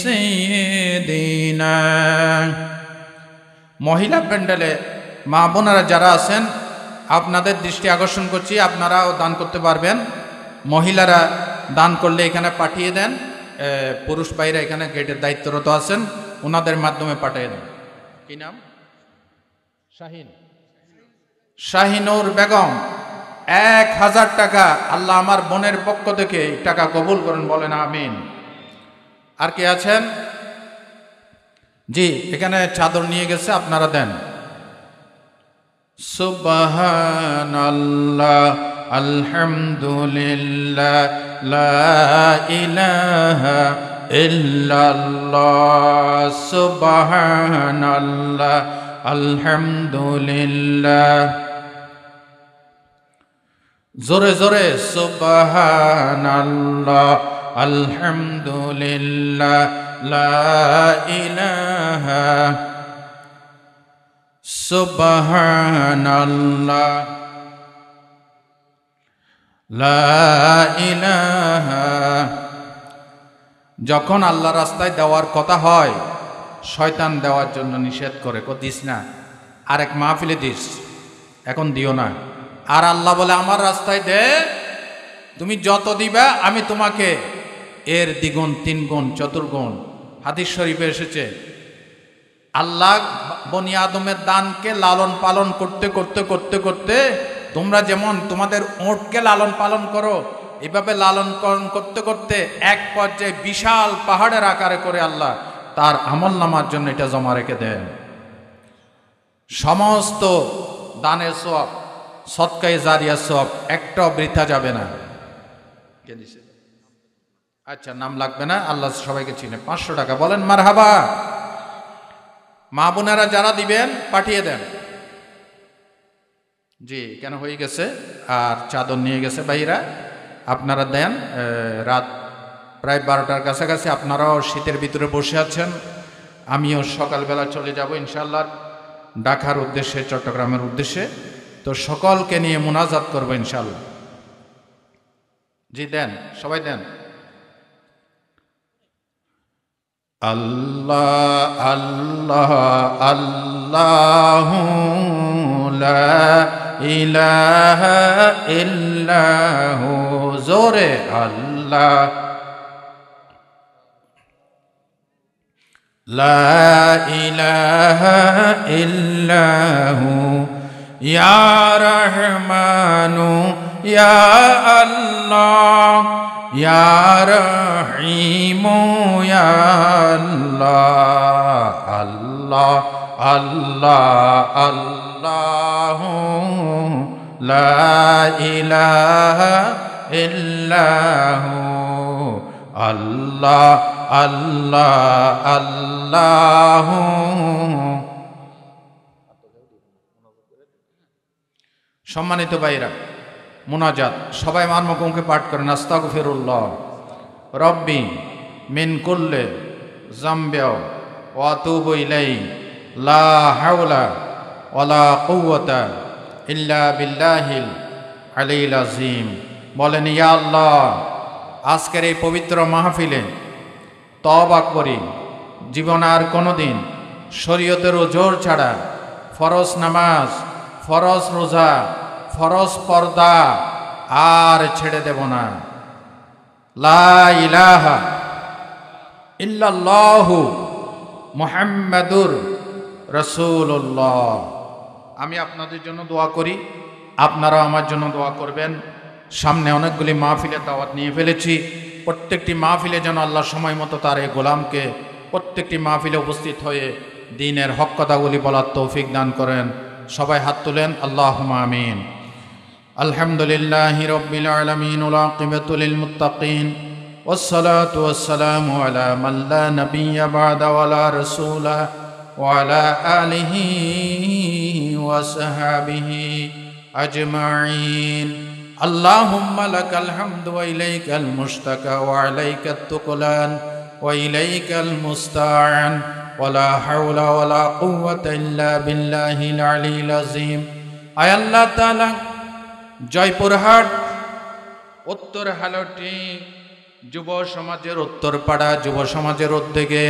সাইয়্যিদিনা। মহিলা প্যান্ডেলে মা বোনেরা যারা আছেন, আপনাদের দৃষ্টি আকর্ষণ করছি, আপনারাও দান করতে পারবেন। মহিলারা দান করলে এখানে পাঠিয়ে দেন, পুরুষ ভাইরা এখানে গেটের দায়িত্বরত আছেন, ওনাদের মাধ্যমে পাঠিয়ে দেন। কি নাম? শাহিনুর বেগম 1000 টাকা। আল্লাহ আমার বোনের পক্ষ থেকে টাকা কবুল করেন, বলেন আমিন। আর কে আছেন? জি, এখানে চাদর নিয়ে গেছে, আপনারা দেন। সুবহানাল্লাহ, আলহামদুলিল্লাহ, লা ইলাহা ইল্লাল্লাহ, সুবহানাল্লাহ, আলহামদুলিল্লাহ। জোরে জোরে সুবহানাল্লাহ, আলহামদুলিল্লাহ, লা ইলাহা সুবহানাল্লাহ, লা ইলাহা। যখন আল্লাহ রাস্তায় দেওয়ার কথা হয়, শয়তান দেওয়ার জন্য নিষেধ করে, দিস না, আরেক মাহফিলে দিস, এখন দিও না। আর আল্লাহ বলে আমার রাস্তায় দে, তুমি যত দিবা আমি তোমাকে এর দ্বিগুণ, 3 গুণ, 4 গুণ। হাদিস শরীফে এসেছে, আল্লাহ বনি আদমের দানকে লালন পালন করতে করতে করতে করতে তোমরা যেমন তোমাদের ওঁটকে লালন পালন করো, এভাবে লালন পালন করতে করতে এক পর্যায়ে বিশাল পাহাড়ের আকারে করে আল্লাহ তার আমলনামার জন্য এটা জমা রেখে দেন। সমস্ত দানের সওয়াব, সদকায়ে জারিয়া সওয়াব একটাও বৃথা যাবে না। কে দিছে? আচ্ছা, নাম লাগবে না, আল্লাহ সবাইকে চিনে। 500 টাকা, বলেন মারহাবা। মা বোনেরা যারা দিবেন পাঠিয়ে দেন। জি, কেন হয়ে গেছে। আর চাদর নিয়ে গেছে ভাইরা, আপনারা দেন। রাত প্রায় 12টার কাছাকাছি, আপনারাও শীতের ভিতরে বসে আছেন, আমিও সকালবেলা চলে যাব ইনশাআল্লাহ ঢাকার উদ্দেশ্যে, চট্টগ্রামের উদ্দেশ্যে। তো সকলকে নিয়ে মুনাজাত করবো ইনশাআল্লাহ। জি দেন, সবাই দেন। আল্লাহ আল্লাহ আল্লাহু লা ইলাহা ইল্লাহু, জোরে আল্লাহ, লা ইলাহা ইল্লাহু, ইয়া রহমানু ইয়া আল্লাহ, ইয়া রহিমু ইয়া আল্লাহ, আল্লাহ আল্লাহ আল্লাহু লা ইলাহা ইল্লাহু, আল্লাহ আল্লাহ আল্লাহু। সম্মানিত ভাইরা, মুনাজাত সবাই আমার মুখে পাঠ করেন। আস্তাগফিরুল্লাহ রব্বি মিন কুল্লি যামবিন ওয়া আতুবু ইলাইহি, লা হাওলা ওয়ালা কুওয়াতা ইল্লা বিল্লাহিল আলিয়্যিল আযীম। বলেন, ইয়া আল্লাহ, আজকের এই পবিত্র মাহফিলে তওবা করি, জীবনে আর কোনোদিন শরীয়তের ওজোর ছাড়া ফরজ নামাজ, ফরজ রোজা, ফরজ পর্দা আর ছেড়ে দেব না। লা ইলাহা ইল্লাল্লাহু মুহাম্মাদুর রাসূলুল্লাহ। আমি আপনাদের জন্য দোয়া করি, আপনারা আমার জন্য দোয়া করবেন। সামনে অনেকগুলি মাহফিলে দাওয়াত নিয়ে ফেলেছি, প্রত্যেকটি মাহফিলে যেন আল্লাহ সময় মতো তার এই গোলামকে প্রত্যেকটি মাহফিলে উপস্থিত হয়ে দ্বীনের হক কথাগুলি বলার তৌফিক দান করেন। সবাই হাত তুলেন, আল্লাহুম্মা আমিন। আলহামদুলিল্লাহি রাব্বিল আলামিন ওয়াল আকিবাতু লিল মুত্তাকিন ওয়াসসালাতু ওয়াসসালামু আলা মান লা নাবিয়্যা বা'দা ওয়া লা রাসূলা ওয়া আলা আলিহি ওয়া সাহবিহি আজমাইন। আল্লাহুম্মা লাকাল হামদু ওয়া ইলাইকাল মুশতাকা ওয়া আলাইকাত তুকলান ওয়া ইলাইকাল মুস্তাআন ওয়া লা হাওলা ওয়া লা কুওয়াতা ইল্লা বিল্লাহিল আলিয়্যিল আযীম। আয় আল্লাহ তাআলা, জয়পুরহাট উত্তর হালটি যুব সমাজের উত্তরপাড়া যুব সমাজের উদ্যোগে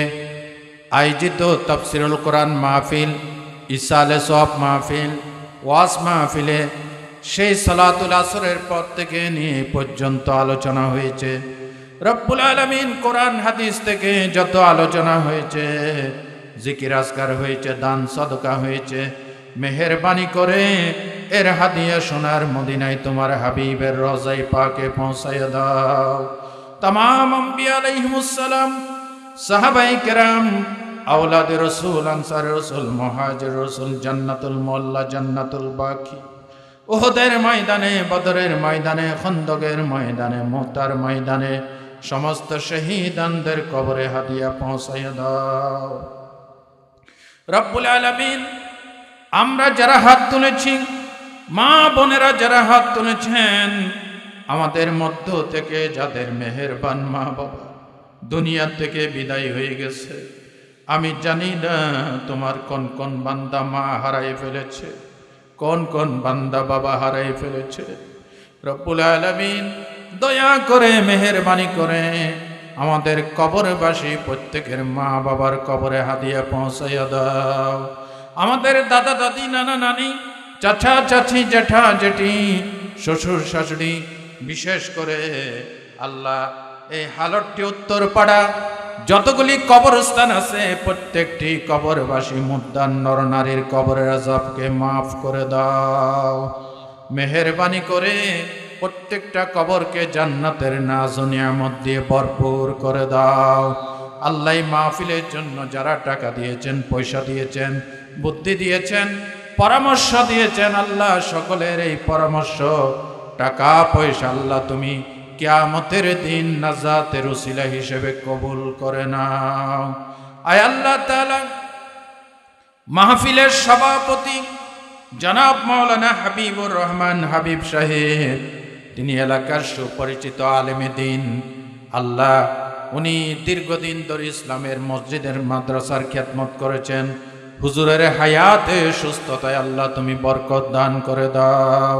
আয়োজিত তাফসিরুল কোরআন মাহফিল, ইসালে সওয়াব মাহফিল, ওয়াজ মাহফিলে সেই সালাতুল আসরের পর থেকে নিয়ে পর্যন্ত আলোচনা হয়েছে। রব্বুল আলামিন কোরআন হাদিস থেকে যত আলোচনা হয়েছে, জিকির আজকার হয়েছে, দান সদকা হয়েছে, মেহেরবানি করে এর হাদিয়া সোনার মদিনায় তোমার হাবিবের রওজায়ে পাকে পৌঁছায় দাও। तमाम अंबिया अलैहिमुस्सलाम, साहबाए किराम, औलादे रसूल, अंसार रसूल, मुहाजिर रसूल, जन्नतुल मौला, जन्नतुल बाकी, उहुदेर मयदाने, बदरेर मयदाने, खंदकेर मयदाने, मुहतार मयदाने समस्त शहीदानदेर कबरे हादिया पौंछाइया दाओ। रब्बुल आलामीन, आमरा जारा हाथ तुलेछि, मा बोनेरा जारा हाथ तुलेछेन, আমাদের মধ্য থেকে যাদের মেহেরবান মা বাবা দুনিয়া থেকে বিদায় হয়ে গেছে, আমি জানি না তোমার কোন কোন বান্দা মা হারাই ফেলেছে, কোন কোন বান্দা বাবা হারাই ফেলেছে। রব্বুল আলামিন, দয়া করে মেহেরবানি করে আমাদের কবরবাসী প্রত্যেকের মা বাবার কবরে হাদিয়া পৌঁছাইয়া দাও। আমাদের দাদা দাদি, নানা নানি, চাচা চাচি, জেঠা জেঠি, শ্বশুর শাশুড়ি, বিশেষ করে আল্লাহ এই হালটটি উত্তরপাড়া যতগুলি কবরস্থান আছে প্রত্যেকটি কবরবাসী মুর্দার নরনারীর কবরের আযাবকে মাফ করে দাও। মেহেরবানি করে প্রত্যেকটা কবরকে জান্নাতের নাজ ও নিয়ামত দিয়ে ভরপুর করে দাও। আল্লাহ মাহফিলের জন্য যারা টাকা দিয়েছেন, পয়সা দিয়েছেন, বুদ্ধি দিয়েছেন, পরামর্শ দিয়েছেন, আল্লাহ সকলের এই পরামর্শ, টাকা পয়সা আল্লাহ তুমি কিয়ামতের দিন নাজাতের উসিলা হিসেবে কবুল করে নাও। আয় আল্লাহ তাআলা, মাহফিলের সভাপতি জনাব মাওলানা হাবিবুর রহমান হাবিব সাহেব, তিনি এলাকার সুপরিচিত আলেমে দ্বীন। আল্লাহ, উনি দীর্ঘদিন ধরে ইসলামের মসজিদের মাদ্রাসার খিদমত করেছেন। হুজুরের হায়াতে সুস্থতায় আল্লাহ তুমি বরকত দান করে দাও।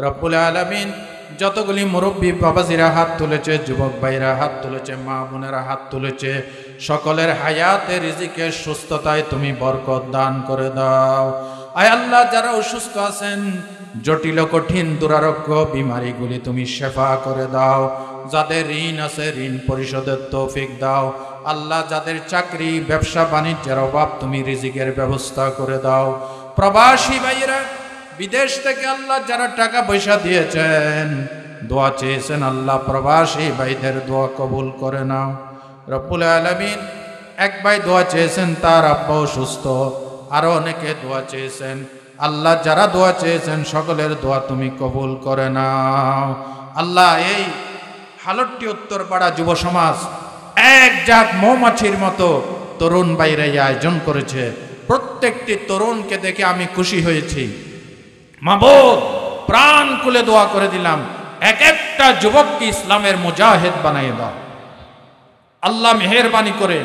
রব্বুল আলামিন, যতগুলি মুরব্বী বাবাজিরা হাত তুলেছে, যুবক ভাইরা হাত তুলেছে, মা বোনেরা হাত তুলেছে, সকলের হায়াতে রিজিকের সুস্থতায় তুমি বরকত দান করে দাও। আয় আল্লাহ, যারা অসুস্থ আছেন, জটিল কঠিন দুরারোগ্য বিমারিগুলি তুমি শেফা করে দাও। যাদের ঋণ আছে ঋণ পরিশোধের তৌফিক দাও। আল্লাহ, যাদের চাকরি ব্যবসা বাণিজ্যের অভাব তুমি রিজিকের ব্যবস্থা করে দাও। প্রবাসী ভাইরা বিদেশ থেকে আল্লাহ যারা টাকা পয়সা দিয়েছেন, দোয়া চেয়েছেন, আল্লাহ প্রবাসী ভাইদের দোয়া কবুল করে নাও। রব্বুল আলামিন, এক ভাই দোয়া চেয়েছেন, তার আব্বা অসুস্থ, আরো অনেকে দোয়া চেয়েছেন। আল্লাহ, যারা দোয়া চেয়েছেন সকলের দোয়া তুমি কবুল করে নাও। আল্লাহ, এই হালটটি উত্তরপাড়া যুব সমাজ এক জাত মৌমাছির মতো তরুণ ভাইরা আয়োজন করেছে। প্রত্যেকটি তরুণকে দেখে আমি খুশি হয়েছি। মাবুদ, প্রাণ খুলে দোয়া করে দিলাম, এক একটা যুবককে ইসলামের মুজাহিদ বানিয়ে দাও। আল্লাহ মেহেরবানি করে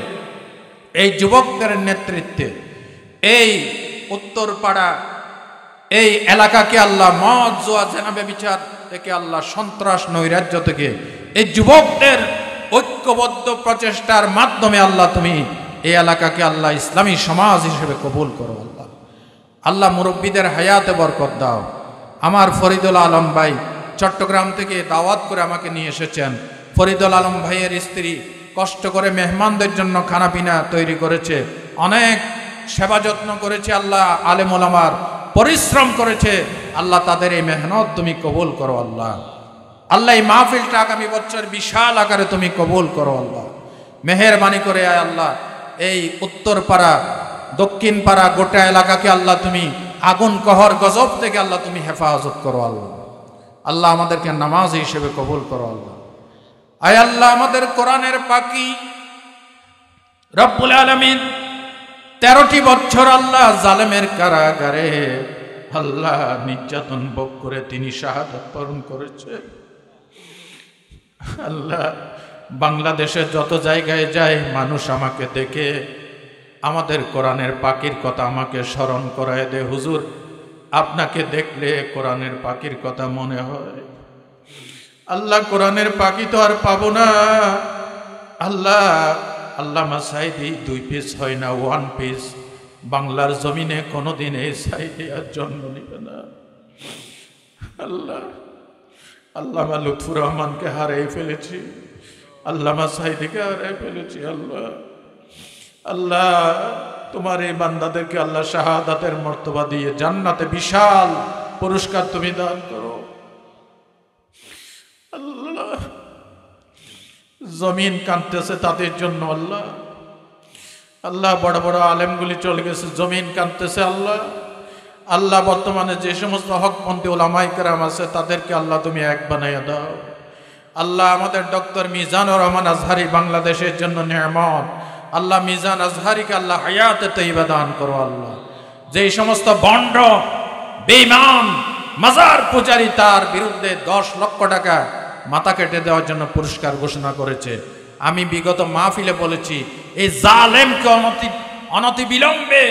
এই যুবকদের নেতৃত্বে এই উত্তরপাড়া এই এলাকাকে আল্লাহ মদ জুয়া জেনাবে বিচার থেকে, আল্লাহ সন্ত্রাস নৈরাজ্য থেকে এই যুবকদের ঐক্যবদ্ধ প্রচেষ্টার মাধ্যমে আল্লাহ তুমি এই এলাকাকে আল্লাহ ইসলামী সমাজ হিসেবে কবুল করো। আল্লাহ আল্লাহ মুরব্বীদের হায়াতে বরকত দাও। আমার ফরিদুল আলম ভাই চট্টগ্রাম থেকে দাওয়াত করে আমাকে নিয়ে এসেছেন। ফরিদুল আলম ভাইয়ের স্ত্রী কষ্ট করে মেহমানদের জন্য খানা পিনা তৈরি করেছে, অনেক সেবা যত্ন করেছে আল্লাহ, আলেম ওলামার পরিশ্রম করেছে আল্লাহ, তাদের এই মেহনত তুমি কবুল করো আল্লাহ। আল্লাহ এই মাহফিলটা আগামী বছর বিশাল আকারে তুমি কবুল করো আল্লাহ। মেহেরবানি করে আয় আল্লাহ, এই উত্তরপাড়া দক্ষিণ পাড়া গোটা এলাকাকে আল্লাহ তুমি আগুন কহর গজব থেকে আল্লাহ তুমি হেফাজত করো আল্লাহ। আল্লাহ আমাদেরকে নামাজ হিসেবে কবুল করো আল্লাহ। আয় আল্লাহ আমাদের কোরআনের পাখি রব্বুল আলামিন 13টি বছর আল্লাহ জালেমের কারাগারে আল্লাহ নির্যাতন ভোগ করে তিনি শাহাদাত বরণ করেছে। আল্লাহ বাংলাদেশের যত জায়গায় যায় মানুষ আমাকে দেখে আমাদের কোরআনের পাখির কথা আমাকে স্মরণ করায় দে, হুজুর আপনাকে দেখলে কোরআনের পাখির কথা মনে হয়। আল্লাহ কোরআনের পাখি তো আর পাবো না আল্লাহ। আল্লামা সাঈদী 2 পিস হয় না, 1 পিস বাংলার জমিনে কোনোদিন এই সাঈদী আর জন্ম নিবে না আল্লাহ। আল্লামা লুৎফুর রহমানকে হারিয়ে ফেলেছি, আল্লামা সাঈদীকে হারিয়ে ফেলেছি আল্লাহ। আল্লাহ তোমার এই বান্দাদেরকে আল্লাহ শাহাদাতের মর্তবা দিয়ে জান্নাতে বিশাল পুরস্কার তুমি দান করো আল্লাহ। জমিন কাঁদতেছে তাদের জন্য আল্লাহ। আল্লাহ বড় বড় আলেমগুলি চলে গেছে, জমিন কাঁদতেছে আল্লাহ। আল্লাহ বর্তমানে যে সমস্ত হকপন্থী ওলামায়ে কেরাম আছে তাদেরকে আল্লাহ তুমি এক বানাইয়া দাও আল্লাহ। আমাদের ডক্টর মিজানুর রহমান আজহারি বাংলাদেশের জন্য নিয়ামত আল্লাহ। মিজান আজহারিকে আল্লাহ হায়াতে তৈয়বা দান করো আল্লাহ। যেই সমস্ত ভণ্ড বেঈমান মাজার পূজারী তার বিরুদ্ধে 10 লক্ষ টাকা মাথা কেটে দেওয়ার জন্য পুরস্কার ঘোষণা করেছে, আমি বিগত মাহফিলে বলেছি এই জালেমকে অনতি বিলম্বে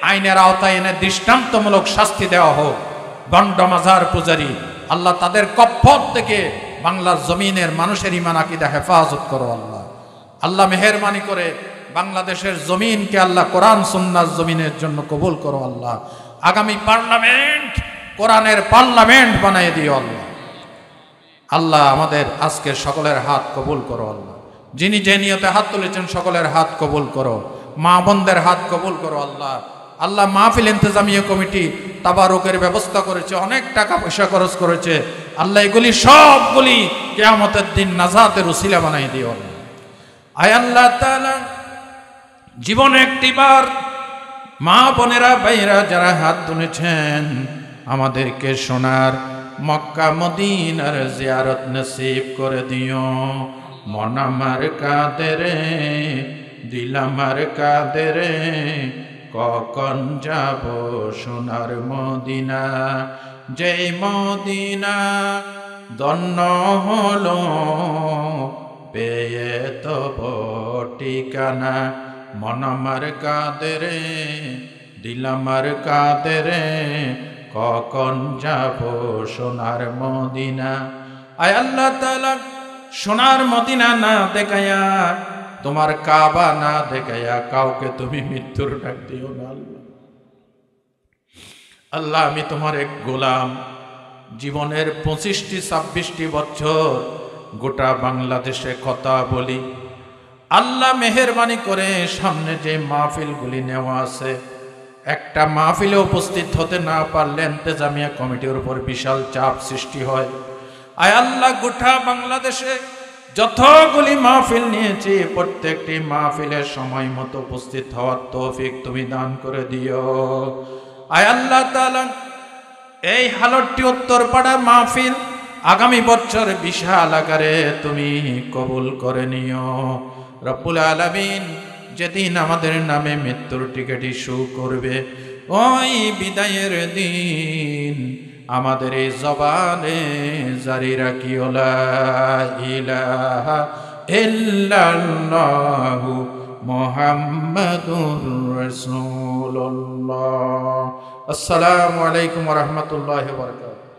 আইনের আওতায় এনে দৃষ্টান্তমূলক শাস্তি দেওয়া হোক। ভণ্ড মাজার পূজারী আল্লাহ তাদের কপ্পত থেকে বাংলার জমিনের মানুষের ঈমান আকীদা হেফাজত করো আল্লাহ। আল্লাহ মেহেরবানি করে বাংলাদেশের জমিনকে আল্লাহ কোরআন সুন্নাহর জমিনের জন্য কবুল করো আল্লাহ। আগামী পার্লামেন্ট কোরআনের পার্লামেন্ট বানিয়ে দিও আল্লাহ। আল্লাহ আমাদের আজকের সকলের হাত কবুল করো আল্লাহ। যিনি যে নিয়তে হাত তুলেছেন সকলের হাত কবুল করো, মা বোনদের হাত কবুল করো আল্লাহ। আল্লাহ মাহফিল ইন্তেজামিয়া কমিটি তাবারুকের ব্যবস্থা করেছে, অনেক টাকা পয়সা খরচ করেছে আল্লাহ, এগুলি সবগুলি কিয়ামতের দিন নাজাতের উসিলা বানাই দিও আল্লাহ। আয় আল্লাহ তাআলা জীবনে একটিবার মা বোনেরা ভাইরা যারা হাত তুলেছেন আমাদেরকে সোনার মক্কা মদিনার জিয়ারত নসিব করে দিও। মন আমার কাঁদে রে, দিল আমার কাঁদে রে, কখন যাব সোনার মদিনা। যেই মদিনা ধন্য হলো পেয়ে তব ঠিকানা। মন আমার কাঁদে রে, দিল আমার কাঁদে রে, কখন যাব সোনার মদিনা। আয় আল্লাহ তাআলা সোনার মদিনা না দেখায়া, তোমার কাবা না দেখায়া কাউকে তুমি মৃত্যুর ডাক দিও না আল্লাহ। আল্লাহ আমি তোমার এক গোলাম, জীবনের 25-26 বছর গোটা বাংলাদেশে কথা বলি আল্লাহ মেহেরবানি করে সামনে যে মাহফিলগুলি নেওয়া আছে একটা মাহফিলে উপস্থিত হতে না পারলে ইন্তেজামিয়া কমিটির উপর বিশাল চাপ সৃষ্টি হয়। আয় আল্লাহ গোটা বাংলাদেশে যতগুলি মাহফিল নিয়েছি প্রত্যেকটি মাহফিলের সময় মতো উপস্থিত হওয়ার তৌফিক তুমি দান করে দিও। আয় আল্লাহ তাআলা এই হালট্টি উত্তরপাড়া মাহফিল আগামী বছর বিশাল আকারে তুমি কবুল করে নিও রব্বুল আলামিন। যেদিন আমাদের নামে মৃত্যুর টিকিট ইস্যু করবে ওই বিদায়ের দিন আমাদের এই জবানে জারি রাখিও লা ইলাহা ইল্লাল্লাহু মুহাম্মাদুর রাসূলুল্লাহ। আসসালামু আলাইকুম ওয়া রাহমাতুল্লাহি ওয়া বারাকাতুহু।